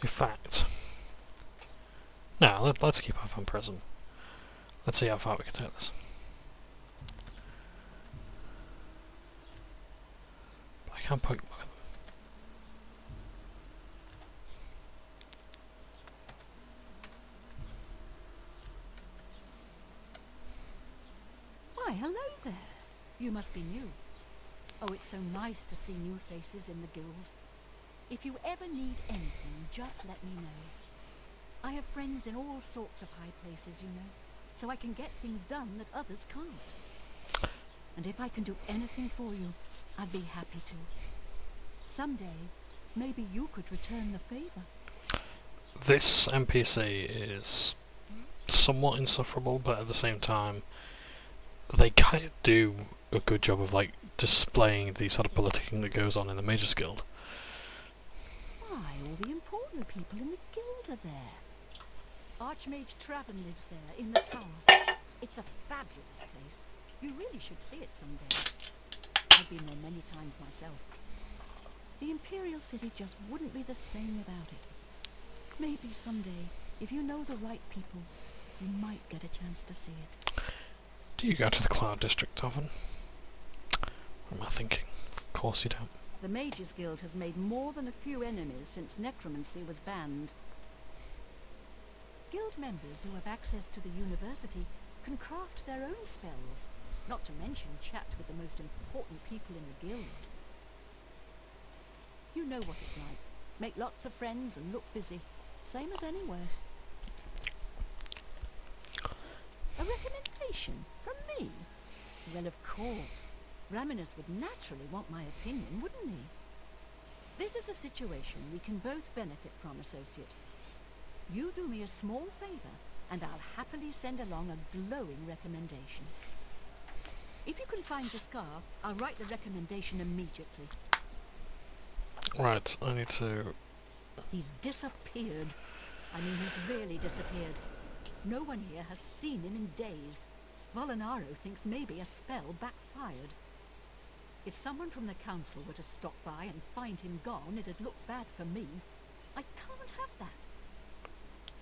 In fact, now let's keep our fun present. Let's see how far we can take this. But I can't poke. Why, hello there. You must be new. Oh, it's so nice to see new faces in the guild. If you ever need anything, just let me know. I have friends in all sorts of high places, you know, so I can get things done that others can't. And if I can do anything for you, I'd be happy to. Someday, maybe you could return the favor. This NPC is somewhat insufferable, but at the same time, they kind of do a good job of like displaying the sort of politicking that goes on in the Mages Guild. Why, all the important people in the guild are there. Archmage Traven lives there, in the tower. It's a fabulous place. You really should see it someday. I've been there many times myself. The Imperial City just wouldn't be the same without it. Maybe someday, if you know the right people, you might get a chance to see it. Do you go to the Cloud District often? What am I thinking? Of course you don't. The Mages Guild has made more than a few enemies since necromancy was banned. Guild members who have access to the university can craft their own spells, not to mention chat with the most important people in the guild. You know what it's like. Make lots of friends and look busy. Same as anywhere. A recommendation from me? Well, of course. Raminus would naturally want my opinion, wouldn't he? This is a situation we can both benefit from, associate. You do me a small favour, and I'll happily send along a glowing recommendation. If you can find the scar, I'll write the recommendation immediately. Right, I need to... He's disappeared. I mean, he's really disappeared. No one here has seen him in days. Volinaro thinks maybe a spell backfired. If someone from the council were to stop by and find him gone, it'd look bad for me. I can't have that.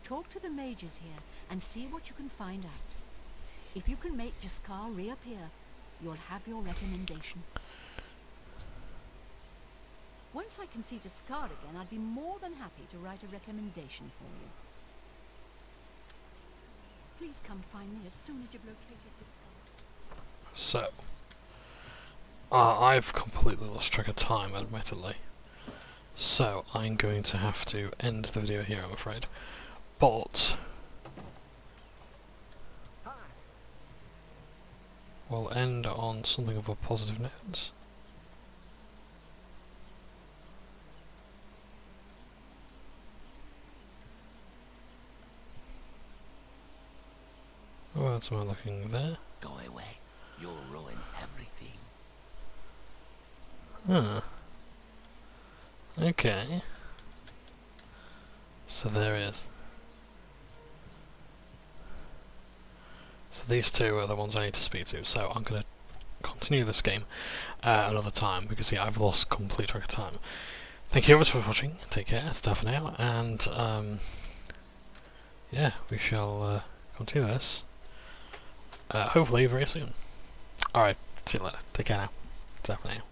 Talk to the mages here and see what you can find out. If you can make Jaskar reappear, you'll have your recommendation. Once I can see Jaskar again, I'd be more than happy to write a recommendation for you. Please come find me as soon as you've located Jaskar. So... I've completely lost track of time, admittedly. So, I'm going to have to end the video here, I'm afraid. But... we'll end on something of a positive note. What's am I looking there? Go away. You'll ruin everything. Huh. Okay. So there he is. So these two are the ones I need to speak to, so I'm going to continue this game another time, because yeah, I've lost complete track of time. Thank you for watching, take care, it's for now, and yeah, we shall continue this hopefully very soon. Alright, see you later, take care now, it's for now.